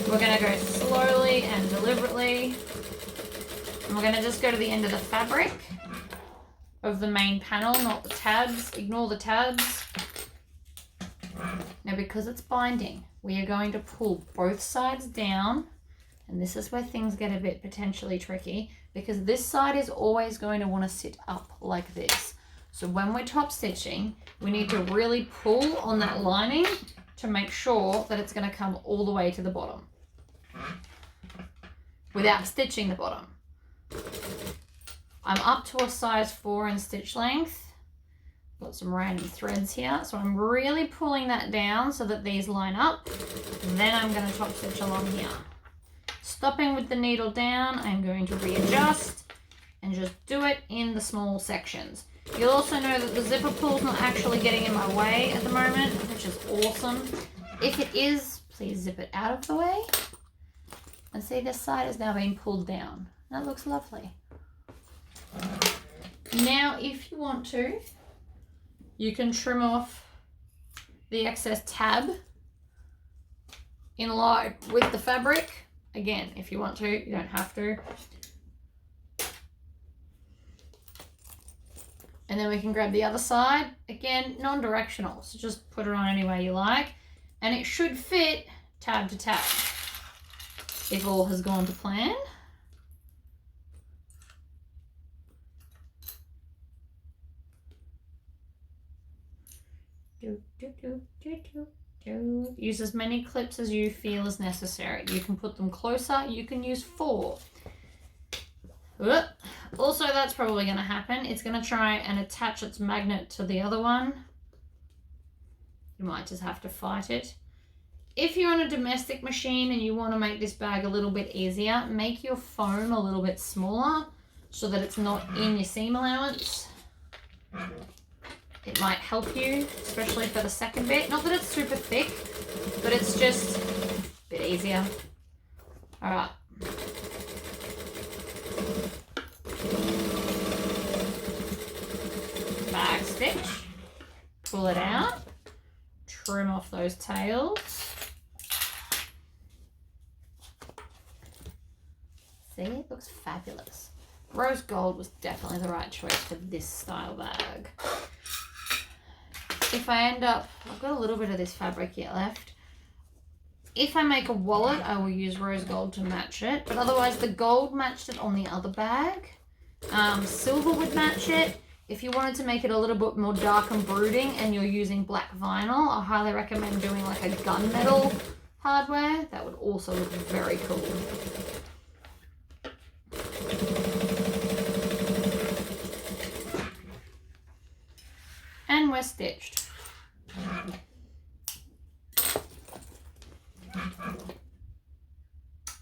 We're going to go slowly and deliberately. And we're going to just go to the end of the fabric of the main panel, not the tabs. Ignore the tabs. Now, because it's binding, we are going to pull both sides down, and this is where things get a bit potentially tricky, because this side is always going to want to sit up like this. So when we're top stitching, we need to really pull on that lining to make sure that it's going to come all the way to the bottom without stitching the bottom. I'm up to a size 4 in stitch length. Got some random threads here, so I'm really pulling that down so that these line up. And then I'm going to top stitch along here. Stopping with the needle down, I'm going to readjust and just do it in the small sections. You'll also know that the zipper pull's not actually getting in my way at the moment, which is awesome. If it is, please zip it out of the way. And see, this side is now being pulled down. That looks lovely. Now, if you want to, you can trim off the excess tab in line with the fabric. Again, if you want to, you don't have to. And then we can grab the other side. Again, non-directional, so just put it on any way you like. And it should fit tab to tab if all has gone to plan. Use as many clips as you feel is necessary. You can put them closer. You can use 4. Also, that's probably going to happen. It's going to try and attach its magnet to the other one. You might just have to fight it. If you're on a domestic machine and you want to make this bag a little bit easier, make your foam a little bit smaller so that it's not in your seam allowance. It might help you, especially for the second bit. Not that it's super thick, but it's just a bit easier. All right. Back stitch, pull it out, trim off those tails. See, it looks fabulous. Rose gold was definitely the right choice for this style bag. If I end up, I've got a little bit of this fabric yet left. If I make a wallet, I will use rose gold to match it. But otherwise, the gold matched it on the other bag. Silver would match it. If you wanted to make it a little bit more dark and brooding and you're using black vinyl, I highly recommend doing like a gunmetal hardware. That would also look very cool. And we're stitched.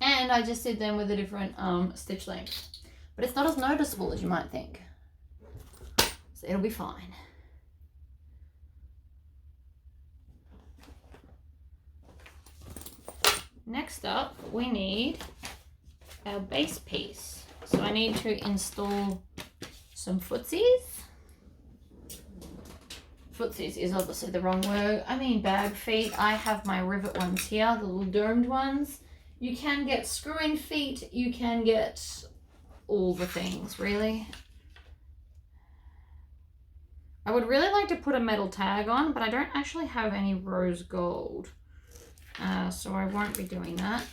And I just did them with a different stitch length. But it's not as noticeable as you might think. So it'll be fine. Next up, we need our base piece. So I need to install some footsies. Footsies is obviously the wrong word. I mean bag feet. I have my rivet ones here, the little domed ones. You can get screw-in feet. You can get all the things, really. I would really like to put a metal tag on, but I don't actually have any rose gold. So I won't be doing that.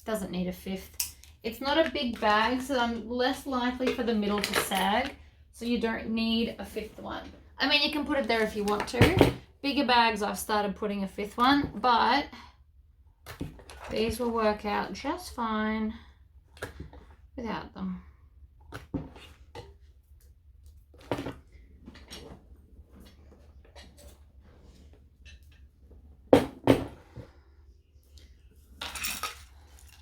Doesn't need a fifth. It's not a big bag, so I'm less likely for the middle to sag, so you don't need a fifth one. I mean, you can put it there if you want to. Bigger bags, I've started putting a fifth one, but these will work out just fine without them.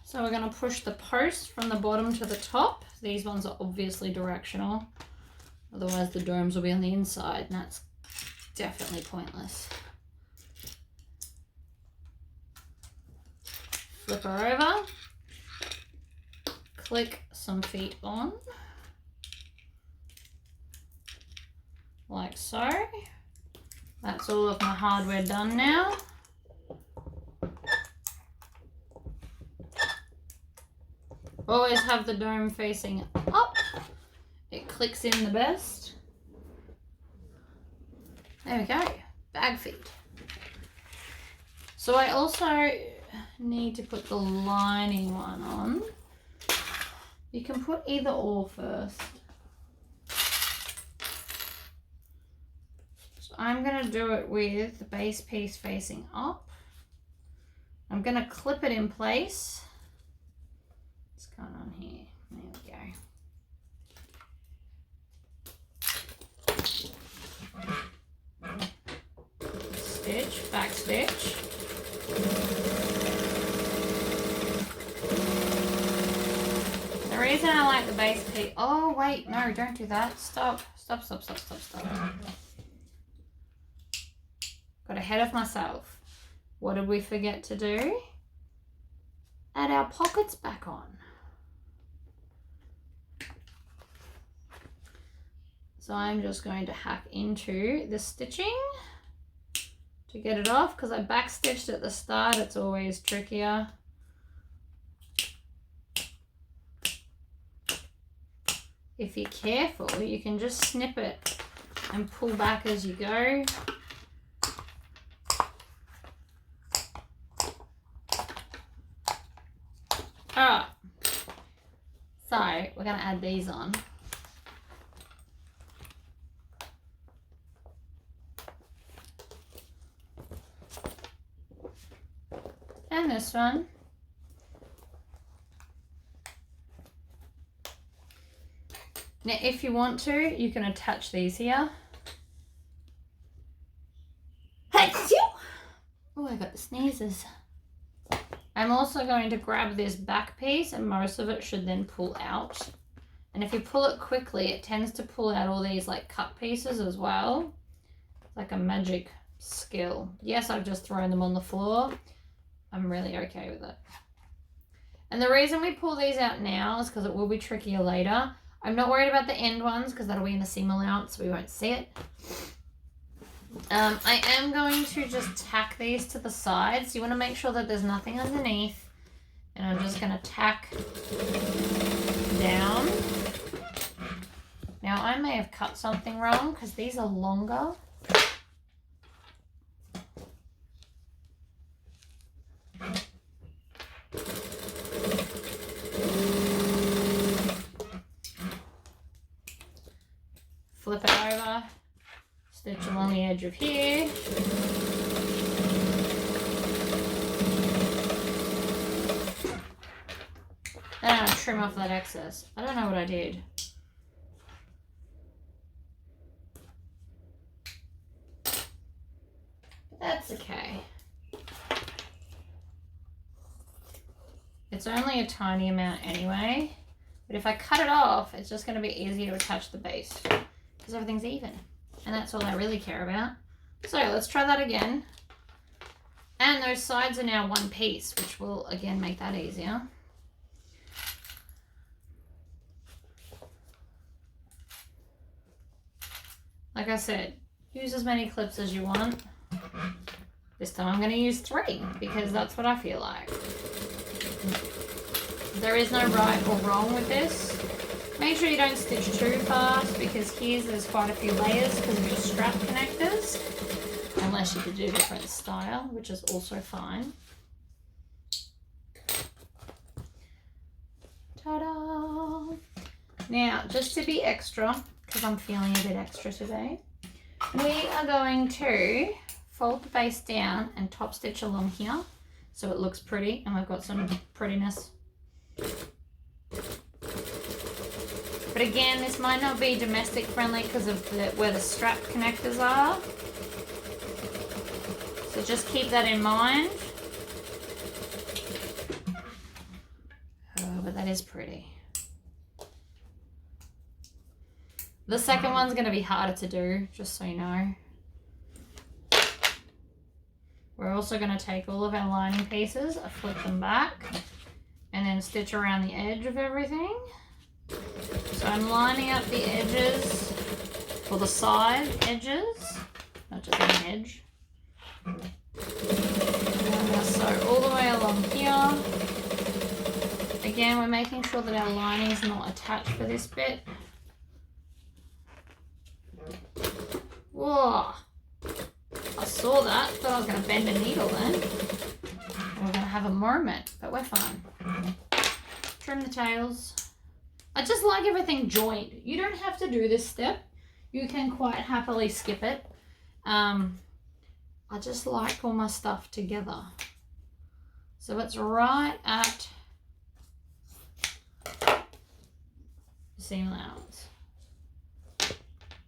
So we're going to push the post from the bottom to the top. These ones are obviously directional. Otherwise the domes will be on the inside, and that's definitely pointless. Flip her over. Click some feet on. Like so. That's all of my hardware done now. Always have the dome facing up. It clicks in the best. There we go. Bag feet. So I also need to put the lining one on. You can put either or first. So I'm going to do it with the base piece facing up. I'm going to clip it in place. What's going on here? There we go. Stitch, back stitch. The reason I like the base piece, oh wait, no, don't do that. Stop. Got ahead of myself. What did we forget to do? Add our pockets back on. So I'm just going to hack into the stitching to get it off, because I back stitched at the start. It's always trickier. If you're careful, you can just snip it and pull back as you go. Alright, so we're going to add these on. And this one. Now, if you want to, you can attach these here. Oh, I got the sneezes. I'm also going to grab this back piece, and most of it should then pull out. And if you pull it quickly, it tends to pull out all these like cut pieces as well. It's like a magic skill. Yes, I've just thrown them on the floor. I'm really okay with it. And the reason we pull these out now is because it will be trickier later. I'm not worried about the end ones because that'll be in the seam allowance, so we won't see it. I am going to just tack these to the sides. You want to make sure that there's nothing underneath. And I'm just going to tack down. Now, I may have cut something wrong because these are longer. Flip it over, stitch along the edge of here. Then I'm going to trim off that excess. I don't know what I did. But that's okay. It's only a tiny amount anyway. But if I cut it off, it's just going to be easier to attach the base. Because everything's even. And that's all I really care about. So let's try that again. And those sides are now one piece, which will again make that easier. Like I said, use as many clips as you want. This time I'm going to use 3 because that's what I feel like. There is no right or wrong with this. Make sure you don't stitch too fast because there's quite a few layers because of your strap connectors. Unless you could do a different style, which is also fine. Ta-da! Now, just to be extra, because I'm feeling a bit extra today, we are going to fold the base down and top stitch along here so it looks pretty and we've got some prettiness. But again, this might not be domestic friendly because of where the strap connectors are. So just keep that in mind. Oh, but that is pretty. The second one's going to be harder to do, just so you know. We're also going to take all of our lining pieces, flip them back, and then stitch around the edge of everything. So I'm lining up the edges, or the side edges, not just an edge. And I'm going to sew all the way along here. Again, we're making sure that our lining is not attached for this bit. Whoa! I saw that, thought I was going to bend a needle then. We're going to have a moment, but we're fine. Trim the tails. I just like everything joined. You don't have to do this step. You can quite happily skip it. I just like all my stuff together. So it's right at the seam allowance.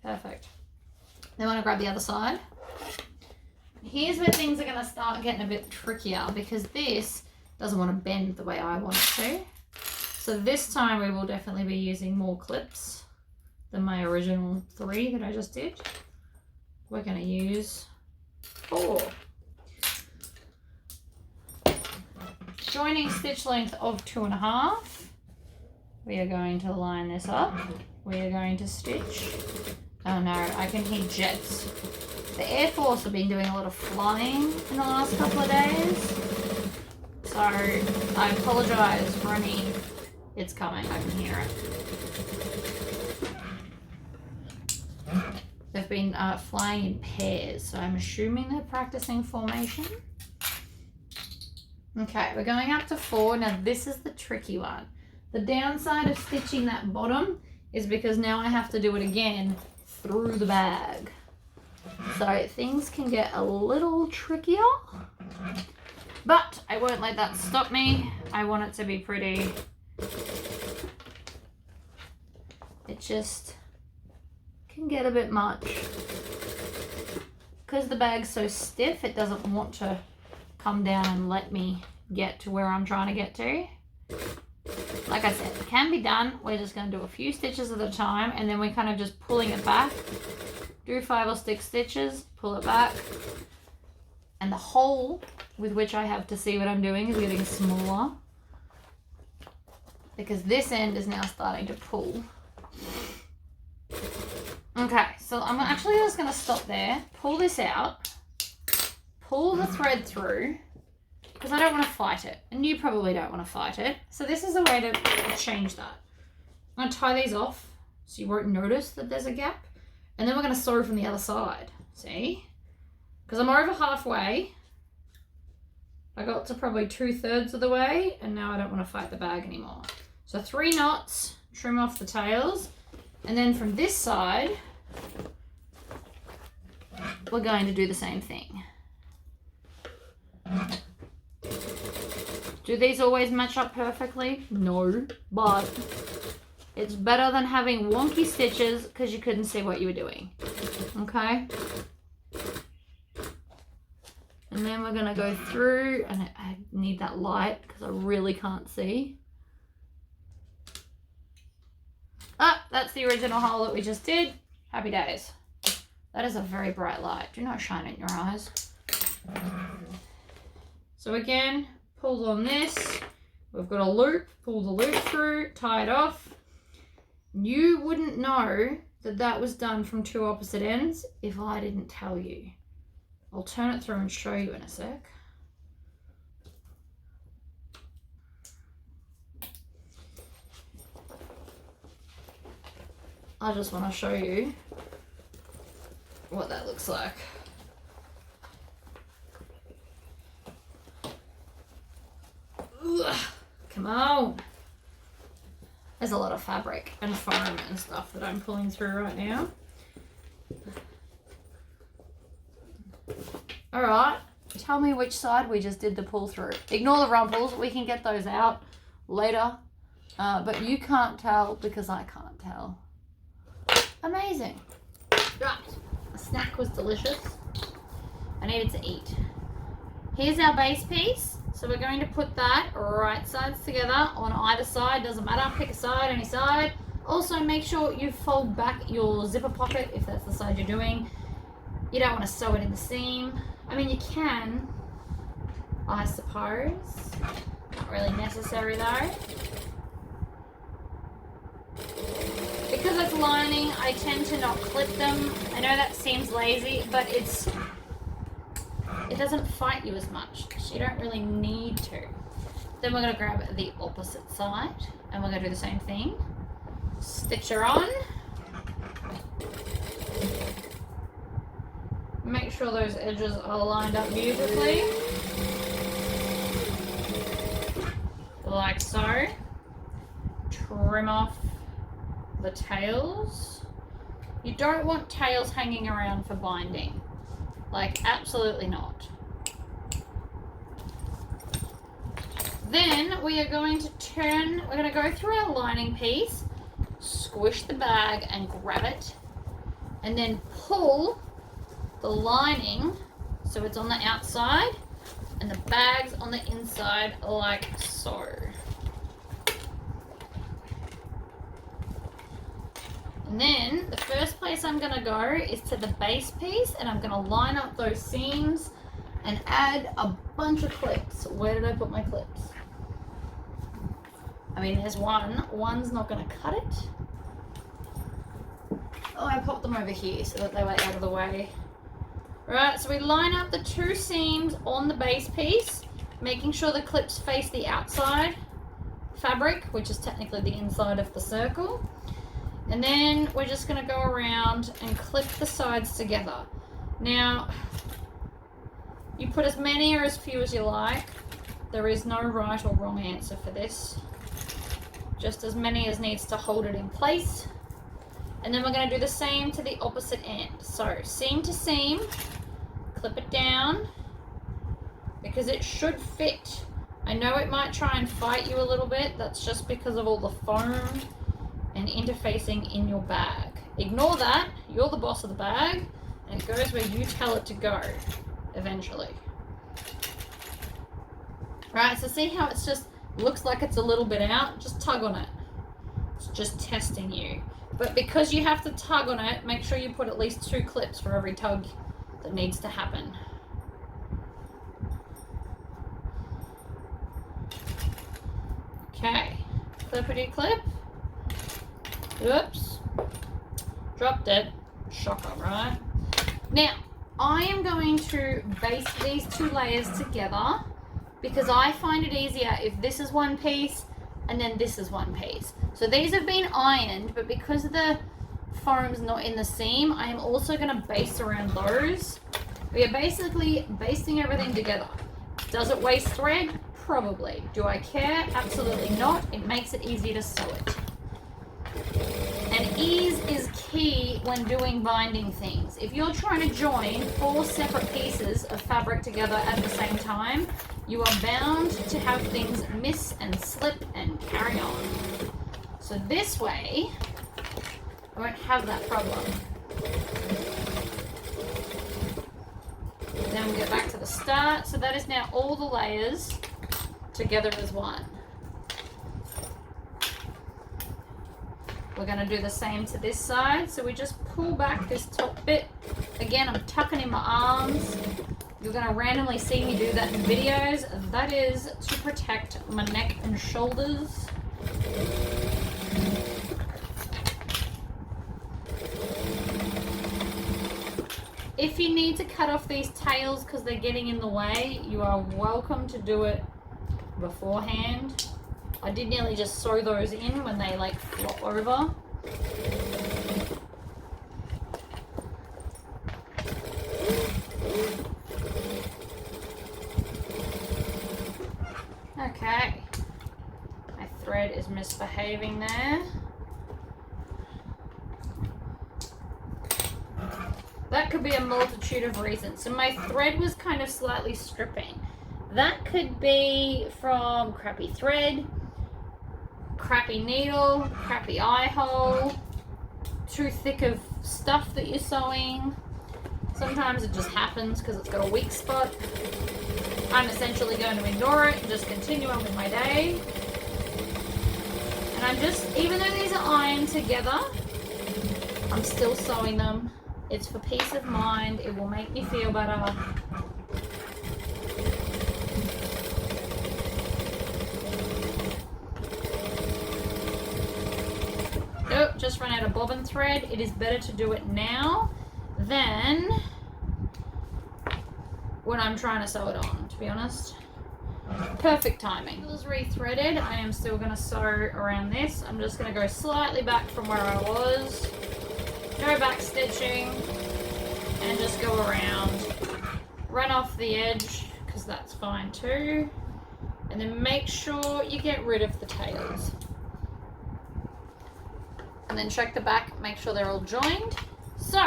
Perfect. Then I want to grab the other side. Here's where things are going to start getting a bit trickier because this doesn't want to bend the way I want it to. So this time we will definitely be using more clips than my original 3 that I just did. We're going to use 4. Joining stitch length of 2.5. We are going to line this up. We are going to stitch. Oh no, I can hear jets. The Air Force have been doing a lot of flying in the last couple of days. So I apologise for any. It's coming, I can hear it. They've been flying in pairs, so I'm assuming they're practicing formation. Okay, we're going up to 4. Now this is the tricky one. The downside of stitching that bottom is because now I have to do it again through the bag. So things can get a little trickier, but I won't let that stop me. I want it to be pretty. It just can get a bit much. Because the bag's so stiff, it doesn't want to come down and let me get to where I'm trying to get to. Like I said, it can be done. We're just going to do a few stitches at a time, and then we're kind of just pulling it back. Do 5 or 6 stitches, pull it back. And the hole with which I have to see what I'm doing is getting smaller. because this end is now starting to pull. Okay, so I'm actually just going to stop there, pull this out, pull the thread through, because I don't want to fight it, and you probably don't want to fight it. So this is a way to change that. I'm going to tie these off so you won't notice that there's a gap, and then we're going to sew from the other side, see? Because I'm over halfway. I got to probably 2/3 of the way, and now I don't want to fight the bag anymore. So 3 knots, trim off the tails, and then from this side, we're going to do the same thing. Do these always match up perfectly? No, but it's better than having wonky stitches because you couldn't see what you were doing. Okay? And then we're going to go through, and I need that light because I really can't see. Ah, that's the original hole that we just did. Happy days. That is a very bright light. Do not shine it in your eyes. So again, pull on this. We've got a loop. Pull the loop through, tie it off. You wouldn't know that that was done from 2 opposite ends if I didn't tell you. I'll turn it through and show you in a sec. I just want to show you what that looks like. Ugh, come on. There's a lot of fabric and foam and stuff that I'm pulling through right now. All right, tell me which side we just did the pull through. Ignore the rumples, we can get those out later, but you can't tell because I can't tell. Amazing. Right, the snack was delicious. I needed to eat. Here's our base piece. So we're going to put that right sides together on either side. Doesn't matter, pick a side, any side. Also make sure you fold back your zipper pocket if that's the side you're doing. You don't want to sew it in the seam. I mean, you can, I suppose. Not really necessary though. Because it's lining, I tend to not clip them. I know that seems lazy, but it doesn't fight you as much, so you don't really need to. Then we're going to grab the opposite side, and we're going to do the same thing. Stitch her on. Make sure those edges are lined up beautifully. Like so. Trim off the tails. You don't want tails hanging around for binding. Like, absolutely not. Then we are going to we're going to go through our lining piece, squish the bag and grab it, and then pull the lining so it's on the outside and the bag's on the inside like so. And then the first place I'm going to go is to the base piece, and I'm going to line up those seams and add a bunch of clips. Where did I put my clips? I mean, there's one's not going to cut it. Oh, I popped them over here so that they were out of the way. Right, so we line up the 2 seams on the base piece, making sure the clips face the outside fabric, which is technically the inside of the circle. And then we're just going to go around and clip the sides together. Now, you put as many or as few as you like. There is no right or wrong answer for this. Just as many as needs to hold it in place. And then we're going to do the same to the opposite end. So, seam to seam, clip it down, because it should fit. I know it might try and fight you a little bit. That's just because of all the foam and interfacing in your bag. Ignore that. You're the boss of the bag, and it goes where you tell it to go eventually. Right, so see how it's just looks like it's a little bit out? Just tug on it. It's just testing you. But because you have to tug on it, make sure you put at least 2 clips for every tug that needs to happen. Okay, Clippity clip. Oops. Dropped it. Shocker, right? Now, I am going to baste these 2 layers together because I find it easier if this is one piece and then this is one piece. So these have been ironed, but because the foam's not in the seam, I am also going to baste around those. We are basically basting everything together. Does it waste thread? Probably. Do I care? Absolutely not. It makes it easier to sew it. And ease is key when doing binding things. If you're trying to join 4 separate pieces of fabric together at the same time, you are bound to have things miss and slip and carry on. So this way, I won't have that problem. Then we'll get back to the start. So that is now all the layers together as one. We're going to do the same to this side. So we just pull back this top bit. Again, I'm tucking in my arms. You're going to randomly see me do that in videos. That is to protect my neck and shoulders. If you need to cut off these tails because they're getting in the way, you are welcome to do it beforehand. I did nearly just sew those in when they like flop over. Okay, my thread is misbehaving there. That could be a multitude of reasons. So my thread was kind of slightly stripping. That could be from crappy thread, crappy needle, crappy eye hole, too thick of stuff that you're sewing. Sometimes it just happens because it's got a weak spot. I'm essentially going to ignore it and just continue on with my day. And I'm just, even though these are ironed together, I'm still sewing them. It's for peace of mind. It will make me feel better. Nope, just ran out of bobbin thread. It is better to do it now than when I'm trying to sew it on, to be honest. Perfect timing. It was rethreaded. I am still going to sew around this. I'm just going to go slightly back from where I was. Go back stitching and just go around. Run off the edge because that's fine too. And then make sure you get rid of the tails. And then check the back, make sure they're all joined. So,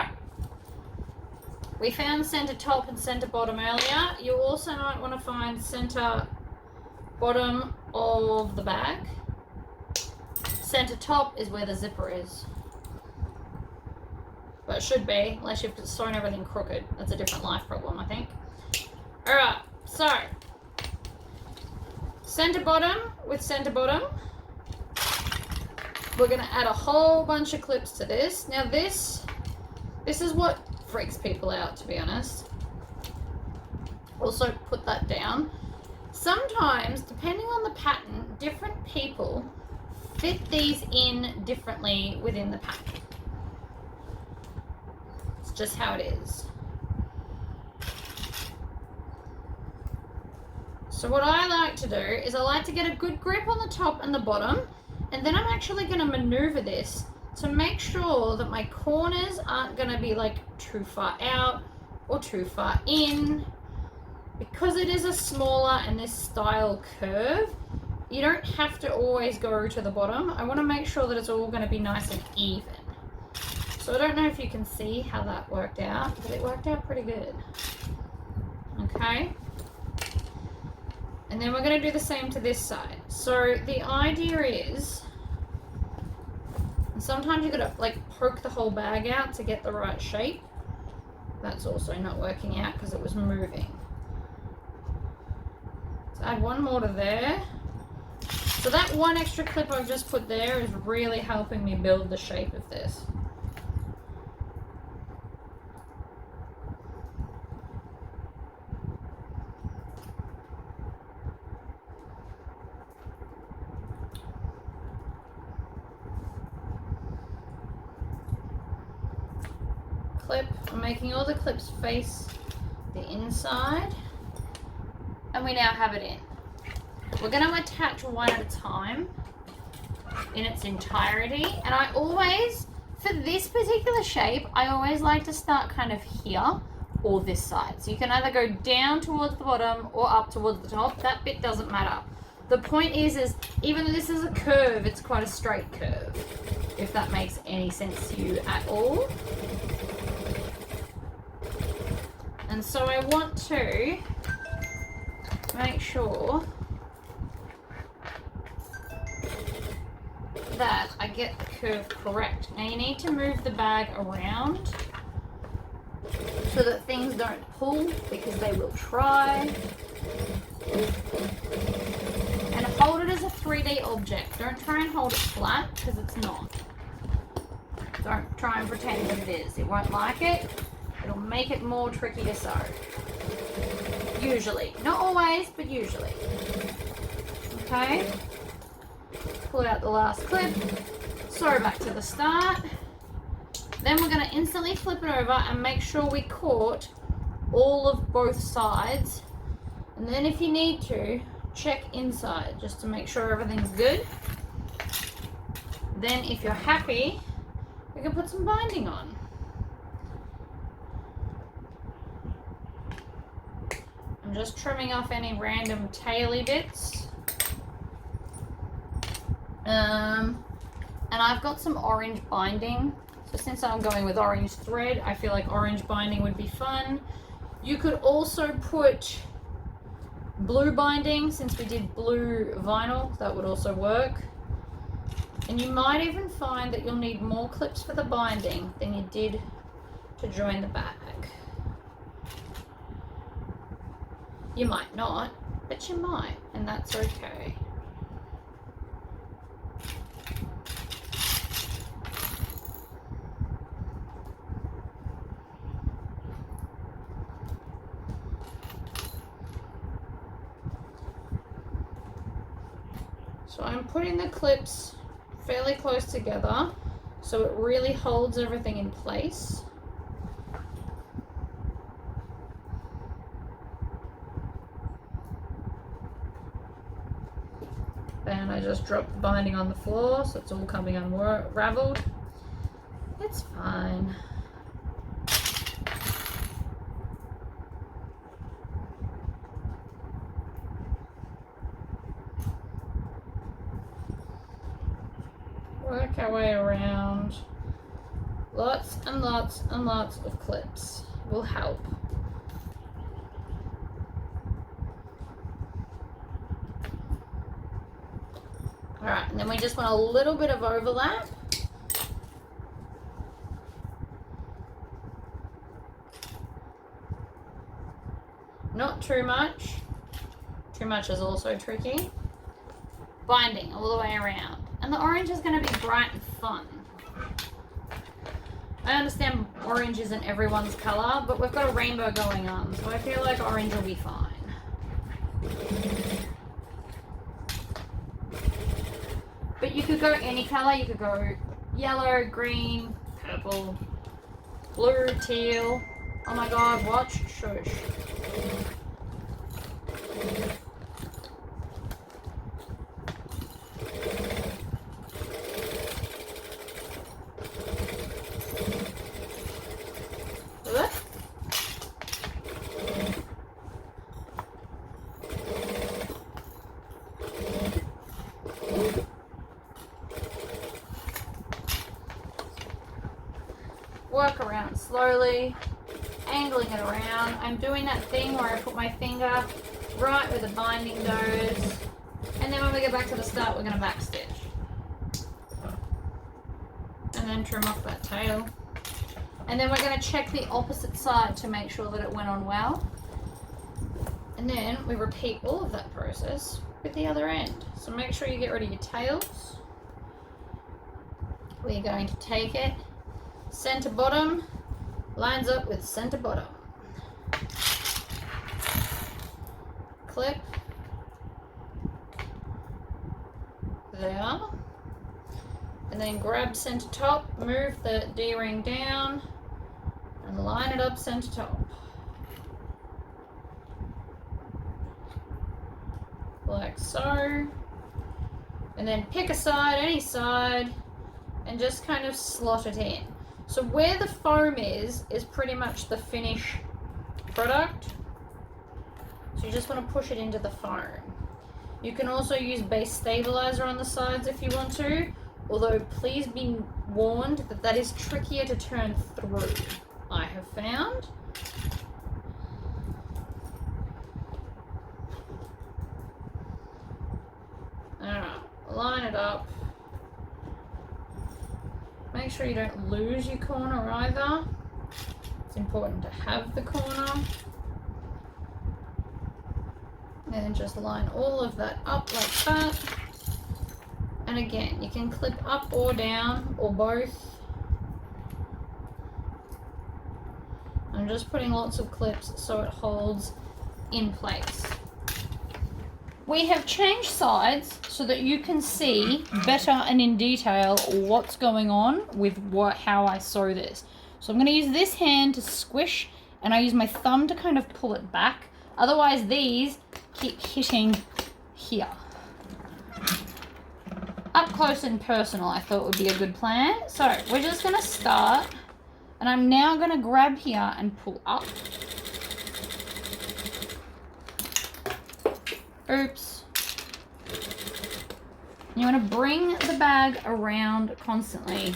we found center top and center bottom earlier. You also might want to find center bottom of the bag. Center top is where the zipper is. But it should be, unless you've sewn everything crooked. That's a different life problem, I think. Alright, so center bottom with center bottom. We're going to add a whole bunch of clips to this. Now this is what freaks people out, to be honest. Also put that down. Sometimes, depending on the pattern, different people fit these in differently within the pattern. It's just how it is. So what I like to do is I like to get a good grip on the top and the bottom, and then I'm actually going to maneuver this to make sure that my corners aren't going to be like too far out or too far in. Because it is a smaller and this style curve, you don't have to always go to the bottom. I want to make sure that it's all going to be nice and even. So I don't know if you can see how that worked out, but it worked out pretty good. Okay. And then we're going to do the same to this side. So the idea is, sometimes you've got to like poke the whole bag out to get the right shape. That's also not working out because it was moving. So add one more to there. So that one extra clip I've just put there is really helping me build the shape of this. clip. I'm making all the clips face the inside. And we now have it in. We're going to attach one at a time in its entirety. And I always, for this particular shape, I always like to start kind of here or this side. So you can either go down towards the bottom or up towards the top. That bit doesn't matter. The point is even though this is a curve, it's quite a straight curve, if that makes any sense to you at all. And so I want to make sure that I get the curve correct. Now you need to move the bag around so that things don't pull, because they will try. And hold it as a 3D object. Don't try and hold it flat, because it's not. Don't try and pretend that it is. It won't like it. It'll make it more tricky to sew. Usually. Not always, but usually. Okay. Pull out the last clip. Sew back to the start. Then we're going to instantly flip it over and make sure we caught all of both sides. And then if you need to, check inside just to make sure everything's good. Then if you're happy, we can put some binding on. I'm just trimming off any random taily bits. And I've got some orange binding. So since I'm going with orange thread, I feel like orange binding would be fun. You could also put blue binding, since we did blue vinyl, that would also work. And you might even find that you'll need more clips for the binding than you did to join the bag. You might not, but you might, and that's okay. So I'm putting the clips fairly close together so it really holds everything in place. And I just dropped the binding on the floor, so it's all coming unraveled. It's fine. Work our way around. Lots and lots and lots of clips will help. Alright, and then we just want a little bit of overlap. Not too much. Too much is also tricky. Binding all the way around. And the orange is going to be bright and fun. I understand orange isn't everyone's colour, but we've got a rainbow going on, so I feel like orange will be fine. But you could go any colour. You could go yellow, green, purple, blue, teal. Oh my god, watch. Shush. Work around slowly, angling it around. I'm doing that thing where I put my finger right where the binding goes, and then when we get back to the start, we're going to backstitch. And then trim off that tail. And then we're going to check the opposite side to make sure that it went on well. And then we repeat all of that process with the other end. So make sure you get rid of your tails. We're going to take it, center bottom, lines up with center bottom. Clip. There. And then grab center top, move the D-ring down, line it up center top. Like so. And then pick a side, any side, and just kind of slot it in. So where the foam is pretty much the finish product. So you just want to push it into the foam. You can also use base stabilizer on the sides if you want to, although please be warned that that is trickier to turn through, I have found. Alright, line it up. Make sure you don't lose your corner either. It's important to have the corner. And just line all of that up like that. And again, you can clip up or down or both. I'm just putting lots of clips so it holds in place. We have changed sides so that you can see better and in detail what's going on with how I sew this. So I'm going to use this hand to squish, and I use my thumb to kind of pull it back. Otherwise these keep hitting here. Up close and personal I thought would be a good plan. So we're just going to start, and I'm now going to grab here and pull up. Oops. You want to bring the bag around constantly.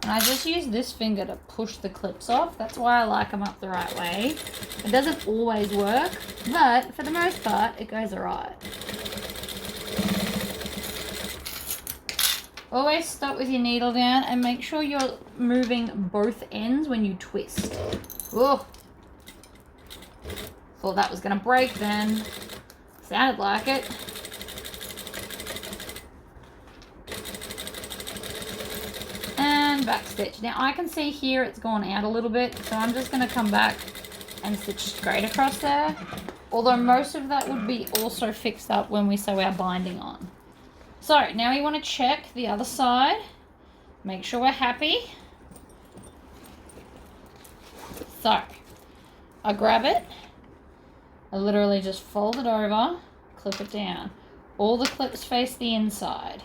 And I just use this finger to push the clips off. That's why I like them up the right way. It doesn't always work, but for the most part, it goes alright. Always stop with your needle down and make sure you're moving both ends when you twist. Oh, thought that was going to break then. Sounded like it. And back stitch. Now I can see here it's gone out a little bit, so I'm just going to come back and stitch straight across there. Although most of that would be also fixed up when we sew our binding on. So now we want to check the other side, make sure we're happy. So I grab it, I literally just fold it over, clip it down. All the clips face the inside.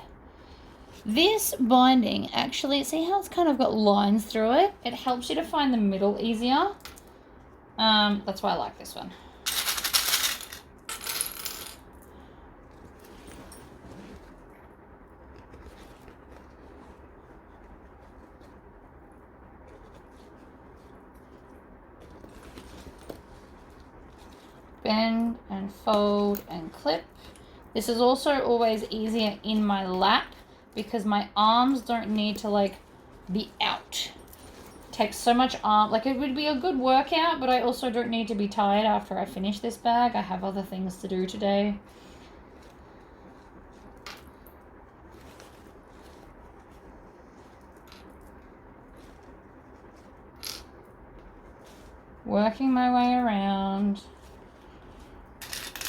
This binding actually, see how it's kind of got lines through it? It helps you to find the middle easier. That's why I like this one. Bend and fold and clip. This is also always easier in my lap because my arms don't need to like be out. It takes so much arm, like it would be a good workout, but I also don't need to be tired after I finish this bag. I have other things to do today. Working my way around.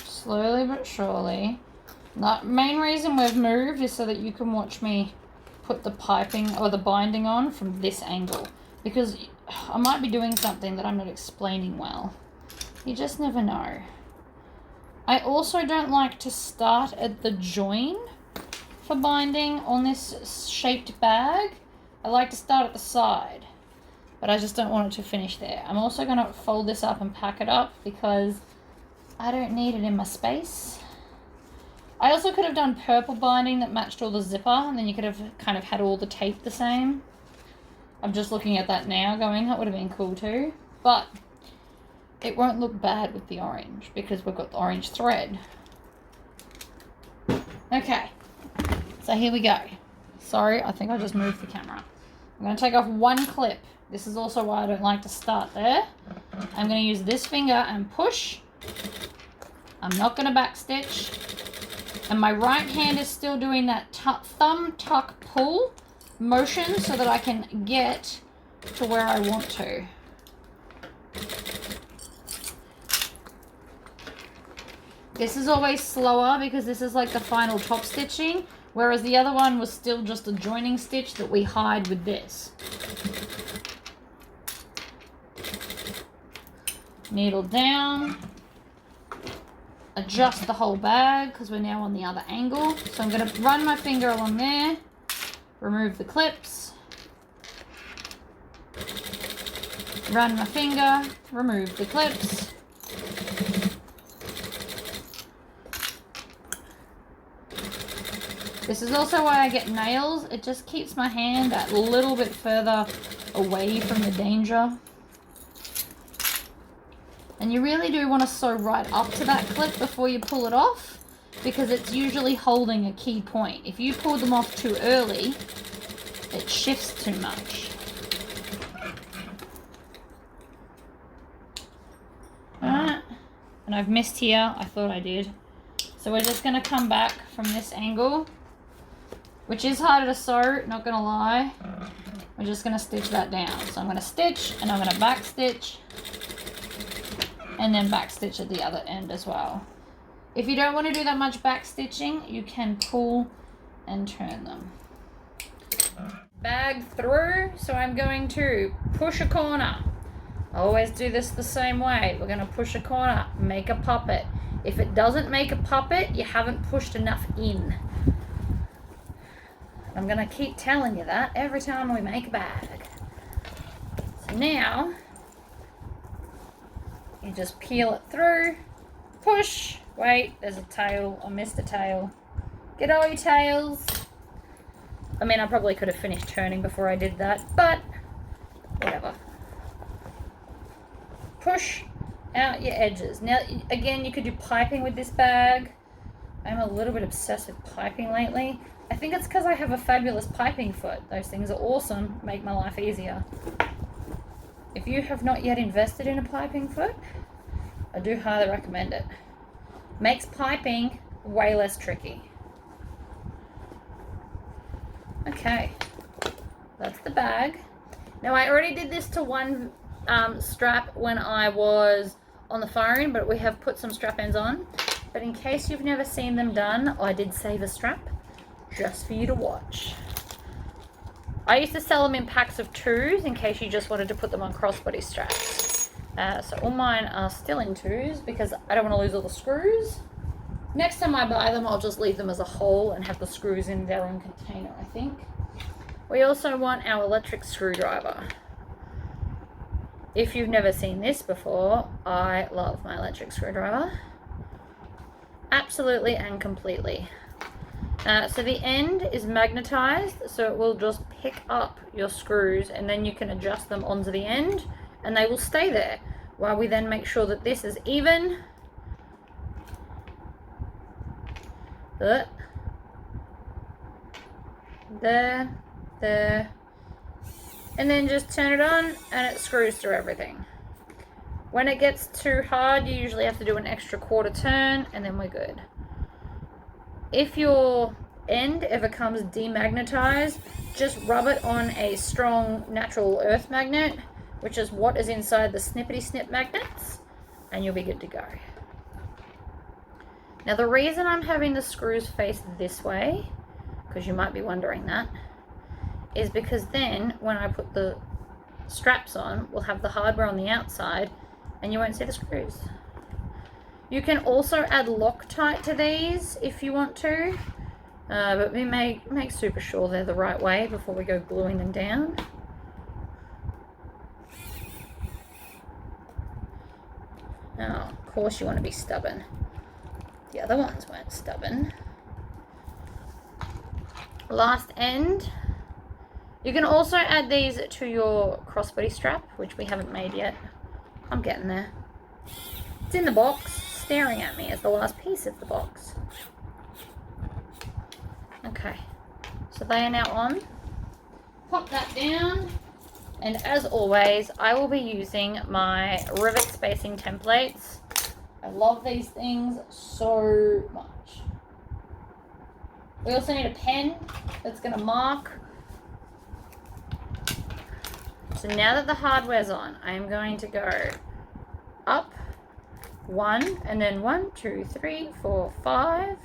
Slowly but surely. The main reason we've moved is so that you can watch me put the piping or the binding on from this angle. Because I might be doing something that I'm not explaining well. You just never know. I also don't like to start at the join for binding on this shaped bag. I like to start at the side. But I just don't want it to finish there. I'm also going to fold this up and pack it up because I don't need it in my space. I also could have done purple binding that matched all the zipper, and then you could have kind of had all the tape the same. I'm just looking at that now going, that would have been cool too. But it won't look bad with the orange because we've got the orange thread. Okay, so here we go. Sorry, I think I just moved the camera. I'm going to take off one clip. This is also why I don't like to start there. I'm going to use this finger and push. I'm not going to back stitch. And my right hand is still doing that thumb tuck pull motion so that I can get to where I want to. This is always slower because this is like the final top stitching, whereas the other one was still just a joining stitch that we hide with this. Needle down. Adjust the whole bag because we're now on the other angle. So I'm going to run my finger along there, remove the clips, run my finger, remove the clips. This is also why I get nails. It just keeps my hand that little bit further away from the danger. And you really do want to sew right up to that clip before you pull it off, because it's usually holding a key point. If you pull them off too early, it shifts too much. Alright, and I've missed here. I thought I did. So we're just going to come back from this angle, which is harder to sew, not going to lie. We're just going to stitch that down. So I'm going to stitch, and I'm going to back stitch, and then back stitch at the other end as well. If you don't want to do that much back stitching, you can pull and turn them. Bag through, so I'm going to push a corner. I always do this the same way. We're going to push a corner, make a puppet. If it doesn't make a puppet, you haven't pushed enough in. I'm going to keep telling you that every time we make a bag. So now, you just peel it through, push, wait, there's a tail, I missed a tail. Get all your tails. I mean, I probably could have finished turning before I did that, but whatever. Push out your edges. Now, again, you could do piping with this bag. I'm a little bit obsessed with piping lately. I think it's because I have a fabulous piping foot. Those things are awesome, make my life easier. If you have not yet invested in a piping foot, I do highly recommend it. Makes piping way less tricky. Okay, that's the bag. Now I already did this to one strap when I was on the phone, but we have put some strap ends on. But in case you've never seen them done, I did save a strap just for you to watch. I used to sell them in packs of 2s in case you just wanted to put them on crossbody straps. So all mine are still in 2s because I don't want to lose all the screws. Next time I buy them, I'll just leave them as a whole and have the screws in their own container, I think. We also want our electric screwdriver. If you've never seen this before, I love my electric screwdriver. Absolutely and completely. So the end is magnetized, so it will just pick up your screws and then you can adjust them onto the end and they will stay there while we then make sure that this is even. There, there, and then just turn it on and it screws through everything. When it gets too hard, you usually have to do an extra quarter turn and then we're good. If your end ever comes demagnetized, just rub it on a strong natural earth magnet, which is what is inside the snippety snip magnets, and you'll be good to go. Now the reason I'm having the screws face this way, because you might be wondering that, is because then when I put the straps on, we'll have the hardware on the outside and you won't see the screws. You can also add Loctite to these if you want to, but we make super sure they're the right way before we go gluing them down. Oh, of course you want to be stubborn. The other ones weren't stubborn. Last end. You can also add these to your crossbody strap, which we haven't made yet. I'm getting there. It's in the box, staring at me as the last piece of the box. Okay, so they are now on. Pop that down, and as always, I will be using my rivet spacing templates. I love these things so much. We also need a pen that's going to mark. So now that the hardware's on, I am going to go up 1, and then 1, 2, 3, 4, 5,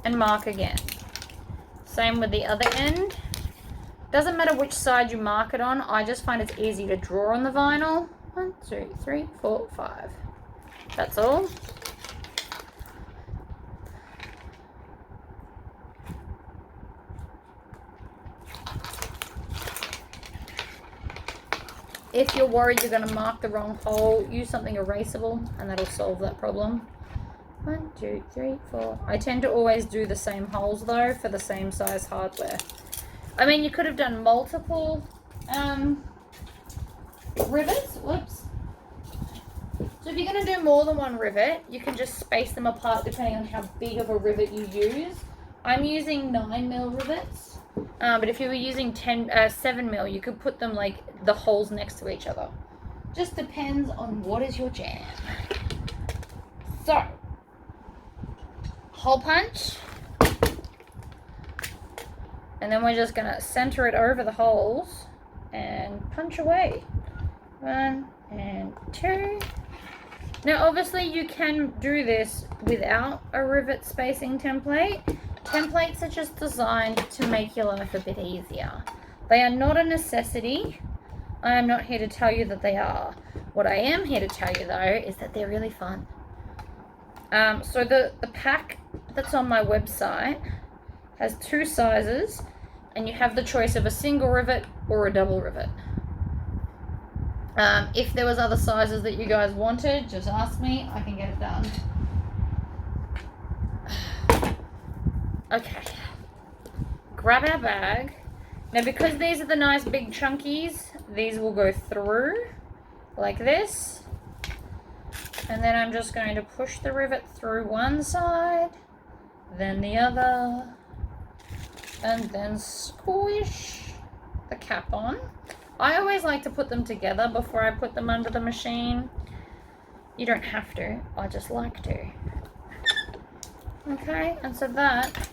and mark again. Same with the other end. Doesn't matter which side you mark it on, I just find it's easy to draw on the vinyl. 1, 2, 3, 4, 5. That's all. If you're worried you're going to mark the wrong hole, use something erasable and that'll solve that problem. 1, 2, 3, 4. I tend to always do the same holes though for the same size hardware. I mean, you could have done multiple rivets. Whoops. So if you're going to do more than one rivet, you can just space them apart depending on how big of a rivet you use. I'm using 9mm rivets. But if you were using 7mm, you could put them like the holes next to each other. Just depends on what is your jam. So, hole punch. And then we're just going to center it over the holes and punch away. 1 and 2. Now obviously you can do this without a rivet spacing template. Templates are just designed to make your life a bit easier. They are not a necessity. I am not here to tell you that they are. What I am here to tell you though is that they're really fun. So the pack that's on my website has 2 sizes and you have the choice of a single rivet or a double rivet. If there was other sizes that you guys wanted, just ask me, I can get it done. Okay, grab our bag. Now because these are the nice big chunkies, these will go through like this. And then I'm just going to push the rivet through one side, then the other, and then squish the cap on. I always like to put them together before I put them under the machine. You don't have to, I just like to. Okay, and so that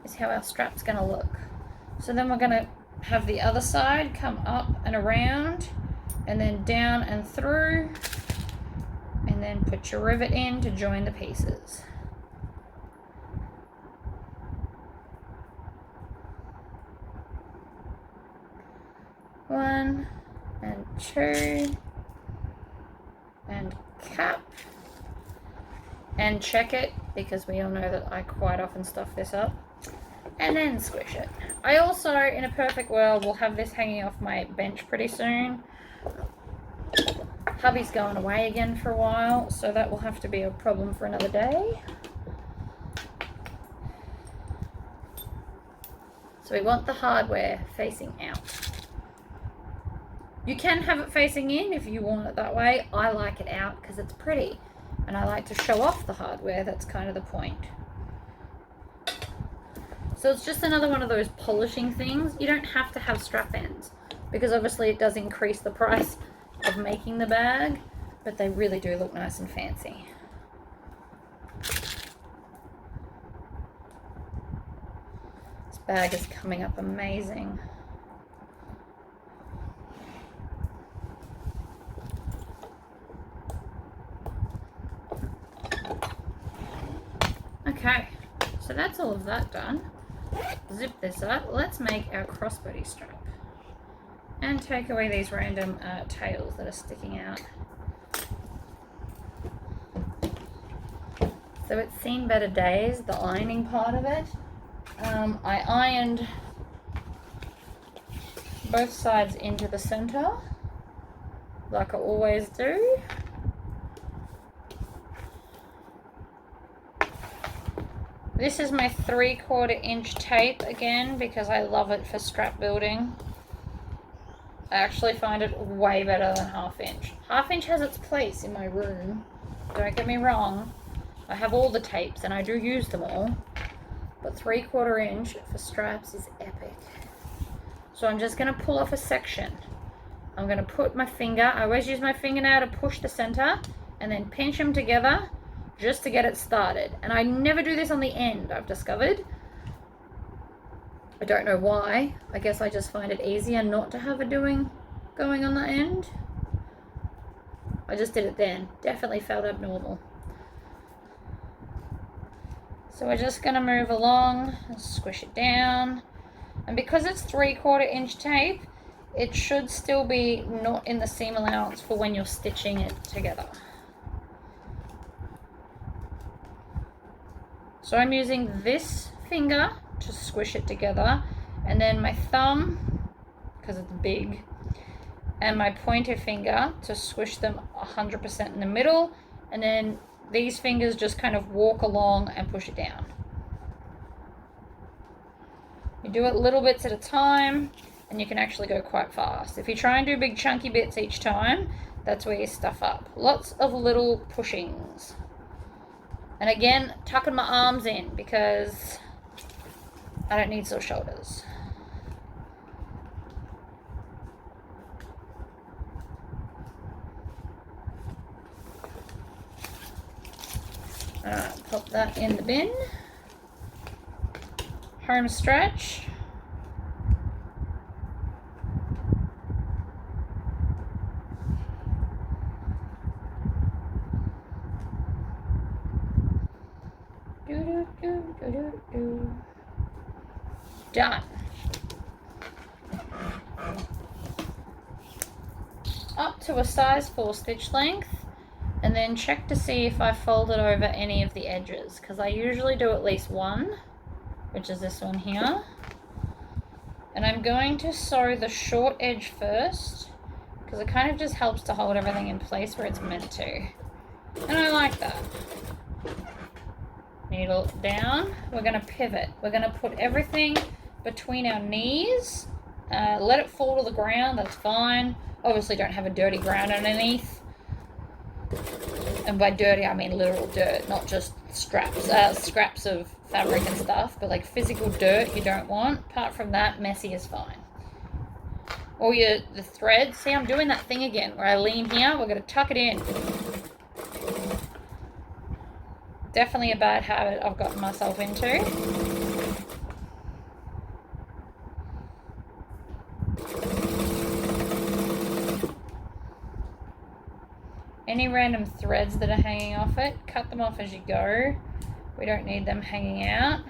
is how our strap's going to look. So then we're going to have the other side come up and around, and then down and through, and then put your rivet in to join the pieces. One and 2 and cap, and check it because we all know that I quite often stuff this up, and then squish it. I also, in a perfect world, will have this hanging off my bench pretty soon. Hubby's going away again for a while, so that will have to be a problem for another day. So we want the hardware facing out. You can have it facing in if you want it that way. I like it out because it's pretty and I like to show off the hardware. That's kind of the point. So it's just another one of those polishing things. You don't have to have strap ends because obviously it does increase the price of making the bag, but they really do look nice and fancy. This bag is coming up amazing. Okay, so that's all of that done. Zip this up. Let's make our crossbody strap and take away these random tails that are sticking out. So it's seen better days, the ironing part of it. I ironed both sides into the center like I always do. This is my 3/4 inch tape again because I love it for strap building. I actually find it way better than 1/2 inch. 1/2 inch has its place in my room. Don't get me wrong. I have all the tapes and I do use them all. But 3/4 inch for straps is epic. So I'm just going to pull off a section. I'm going to put my finger, I always use my fingernail to push the center and then pinch them together just to get it started. And I never do this on the end, I've discovered. I don't know why. I guess I just find it easier not to have it going on the end. I just did it then. Definitely felt abnormal. So we're just going to move along and squish it down. And because it's 3/4 inch tape, it should still be not in the seam allowance for when you're stitching it together. So I'm using this finger to squish it together, and then my thumb, because it's big, and my pointer finger to squish them 100% in the middle, and then these fingers just kind of walk along and push it down. You do it little bits at a time, and you can actually go quite fast. If you try and do big chunky bits each time, that's where you stuff up. Lots of little pushings. And again, tucking my arms in because I don't need sore shoulders. Alright, pop that in the bin. Home stretch. Done. Up to a size 4 stitch length, and then check to see if I folded over any of the edges, because I usually do at least one, which is this one here. And I'm going to sew the short edge first, because it kind of just helps to hold everything in place where it's meant to. And I like that. Needle down. We're going to pivot. We're going to put everything between our knees. Let it fall to the ground, that's fine. Obviously don't have a dirty ground underneath. And by dirty I mean literal dirt, not just scraps of fabric and stuff, but like physical dirt you don't want. Apart from that, messy is fine. Or the thread. See, I'm doing that thing again where I lean here. We're going to tuck it in. Definitely a bad habit I've gotten myself into. Any random threads that are hanging off it, cut them off as you go. We don't need them hanging out.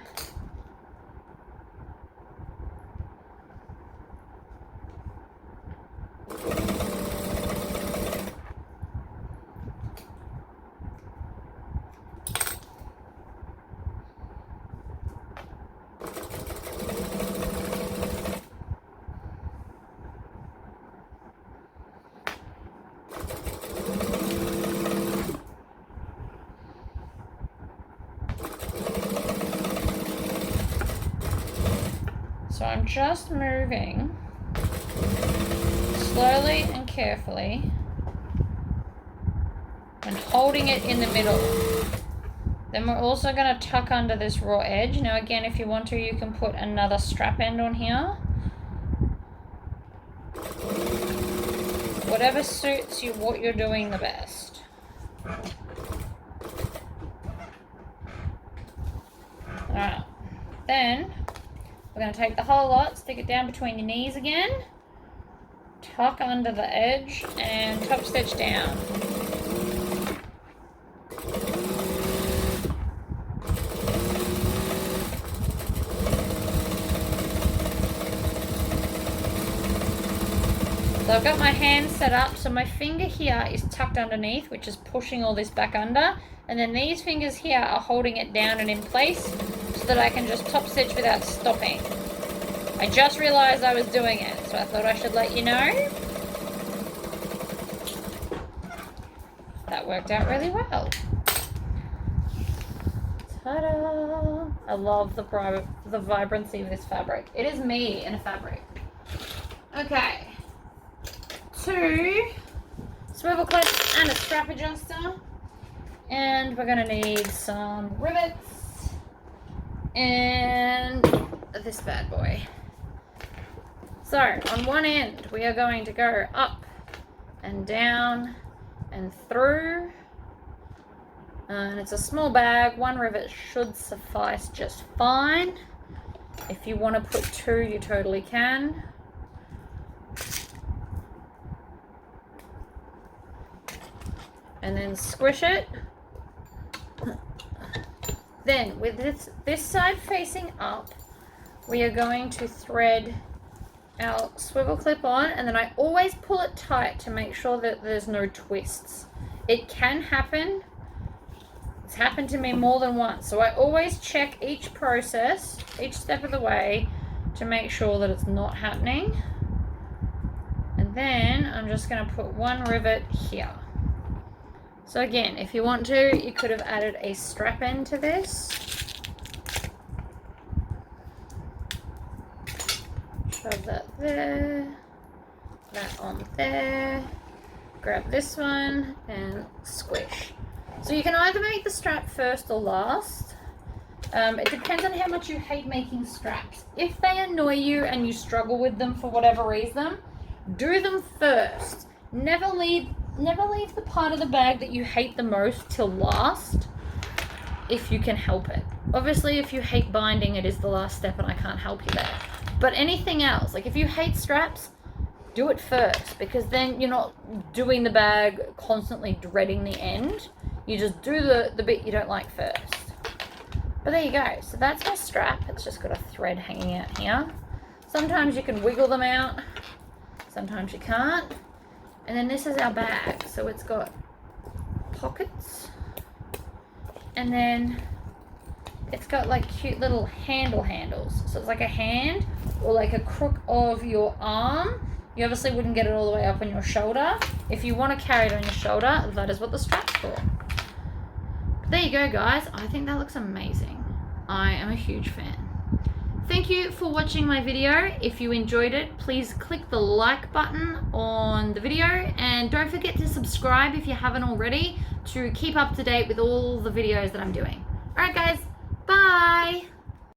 So I'm just moving slowly and carefully and holding it in the middle. Then we're also going to tuck under this raw edge. Now again, if you want to, you can put another strap end on here. Whatever suits you, what you're doing the best. Alright, then we're going to take the whole lot, stick it down between your knees again, tuck under the edge, and top stitch down. So I've got my hand set up, so my finger here is tucked underneath, which is pushing all this back under, and then these fingers here are holding it down and in place so that I can just top stitch without stopping. I just realized I was doing it, so I thought I should let you know. That worked out really well. Ta-da! I love the vibrancy of this fabric. It is me in a fabric. Okay. 2 swivel clips and a strap adjuster. And we're going to need some rivets and this bad boy. So on one end we are going to go up and down and through, and it's a small bag. 1 rivet should suffice just fine. If you want to put 2, you totally can. and then squish it. Then with this side facing up, we are going to thread our swivel clip on, and then I always pull it tight to make sure that there's no twists. It can happen. It's happened to me more than once. So I always check each process, each step of the way, to make sure that it's not happening. And then I'm just going to put one rivet here. So again, if you want to, you could have added a strap end to this. Shove that there, that on there, grab this one and squish. So you can either make the strap first or last. It depends on how much you hate making straps. If they annoy you and you struggle with them for whatever reason, do them first. Never leave the part of the bag that you hate the most till last, if you can help it. Obviously, if you hate binding, it is the last step and I can't help you there. But anything else, like if you hate straps, do it first, because then you're not doing the bag constantly dreading the end. You just do the bit you don't like first. But there you go. So that's my strap. It's just got a thread hanging out here. Sometimes you can wiggle them out. Sometimes you can't. And then this is our bag. So it's got pockets. And then it's got like cute little handles. So it's like a hand or like a crook of your arm. You obviously wouldn't get it all the way up on your shoulder. If you want to carry it on your shoulder, that is what the strap's for. But there you go, guys. I think that looks amazing. I am a huge fan. Thank you for watching my video. If you enjoyed it, please click the like button on the video, and don't forget to subscribe if you haven't already to keep up to date with all the videos that I'm doing. All right, guys.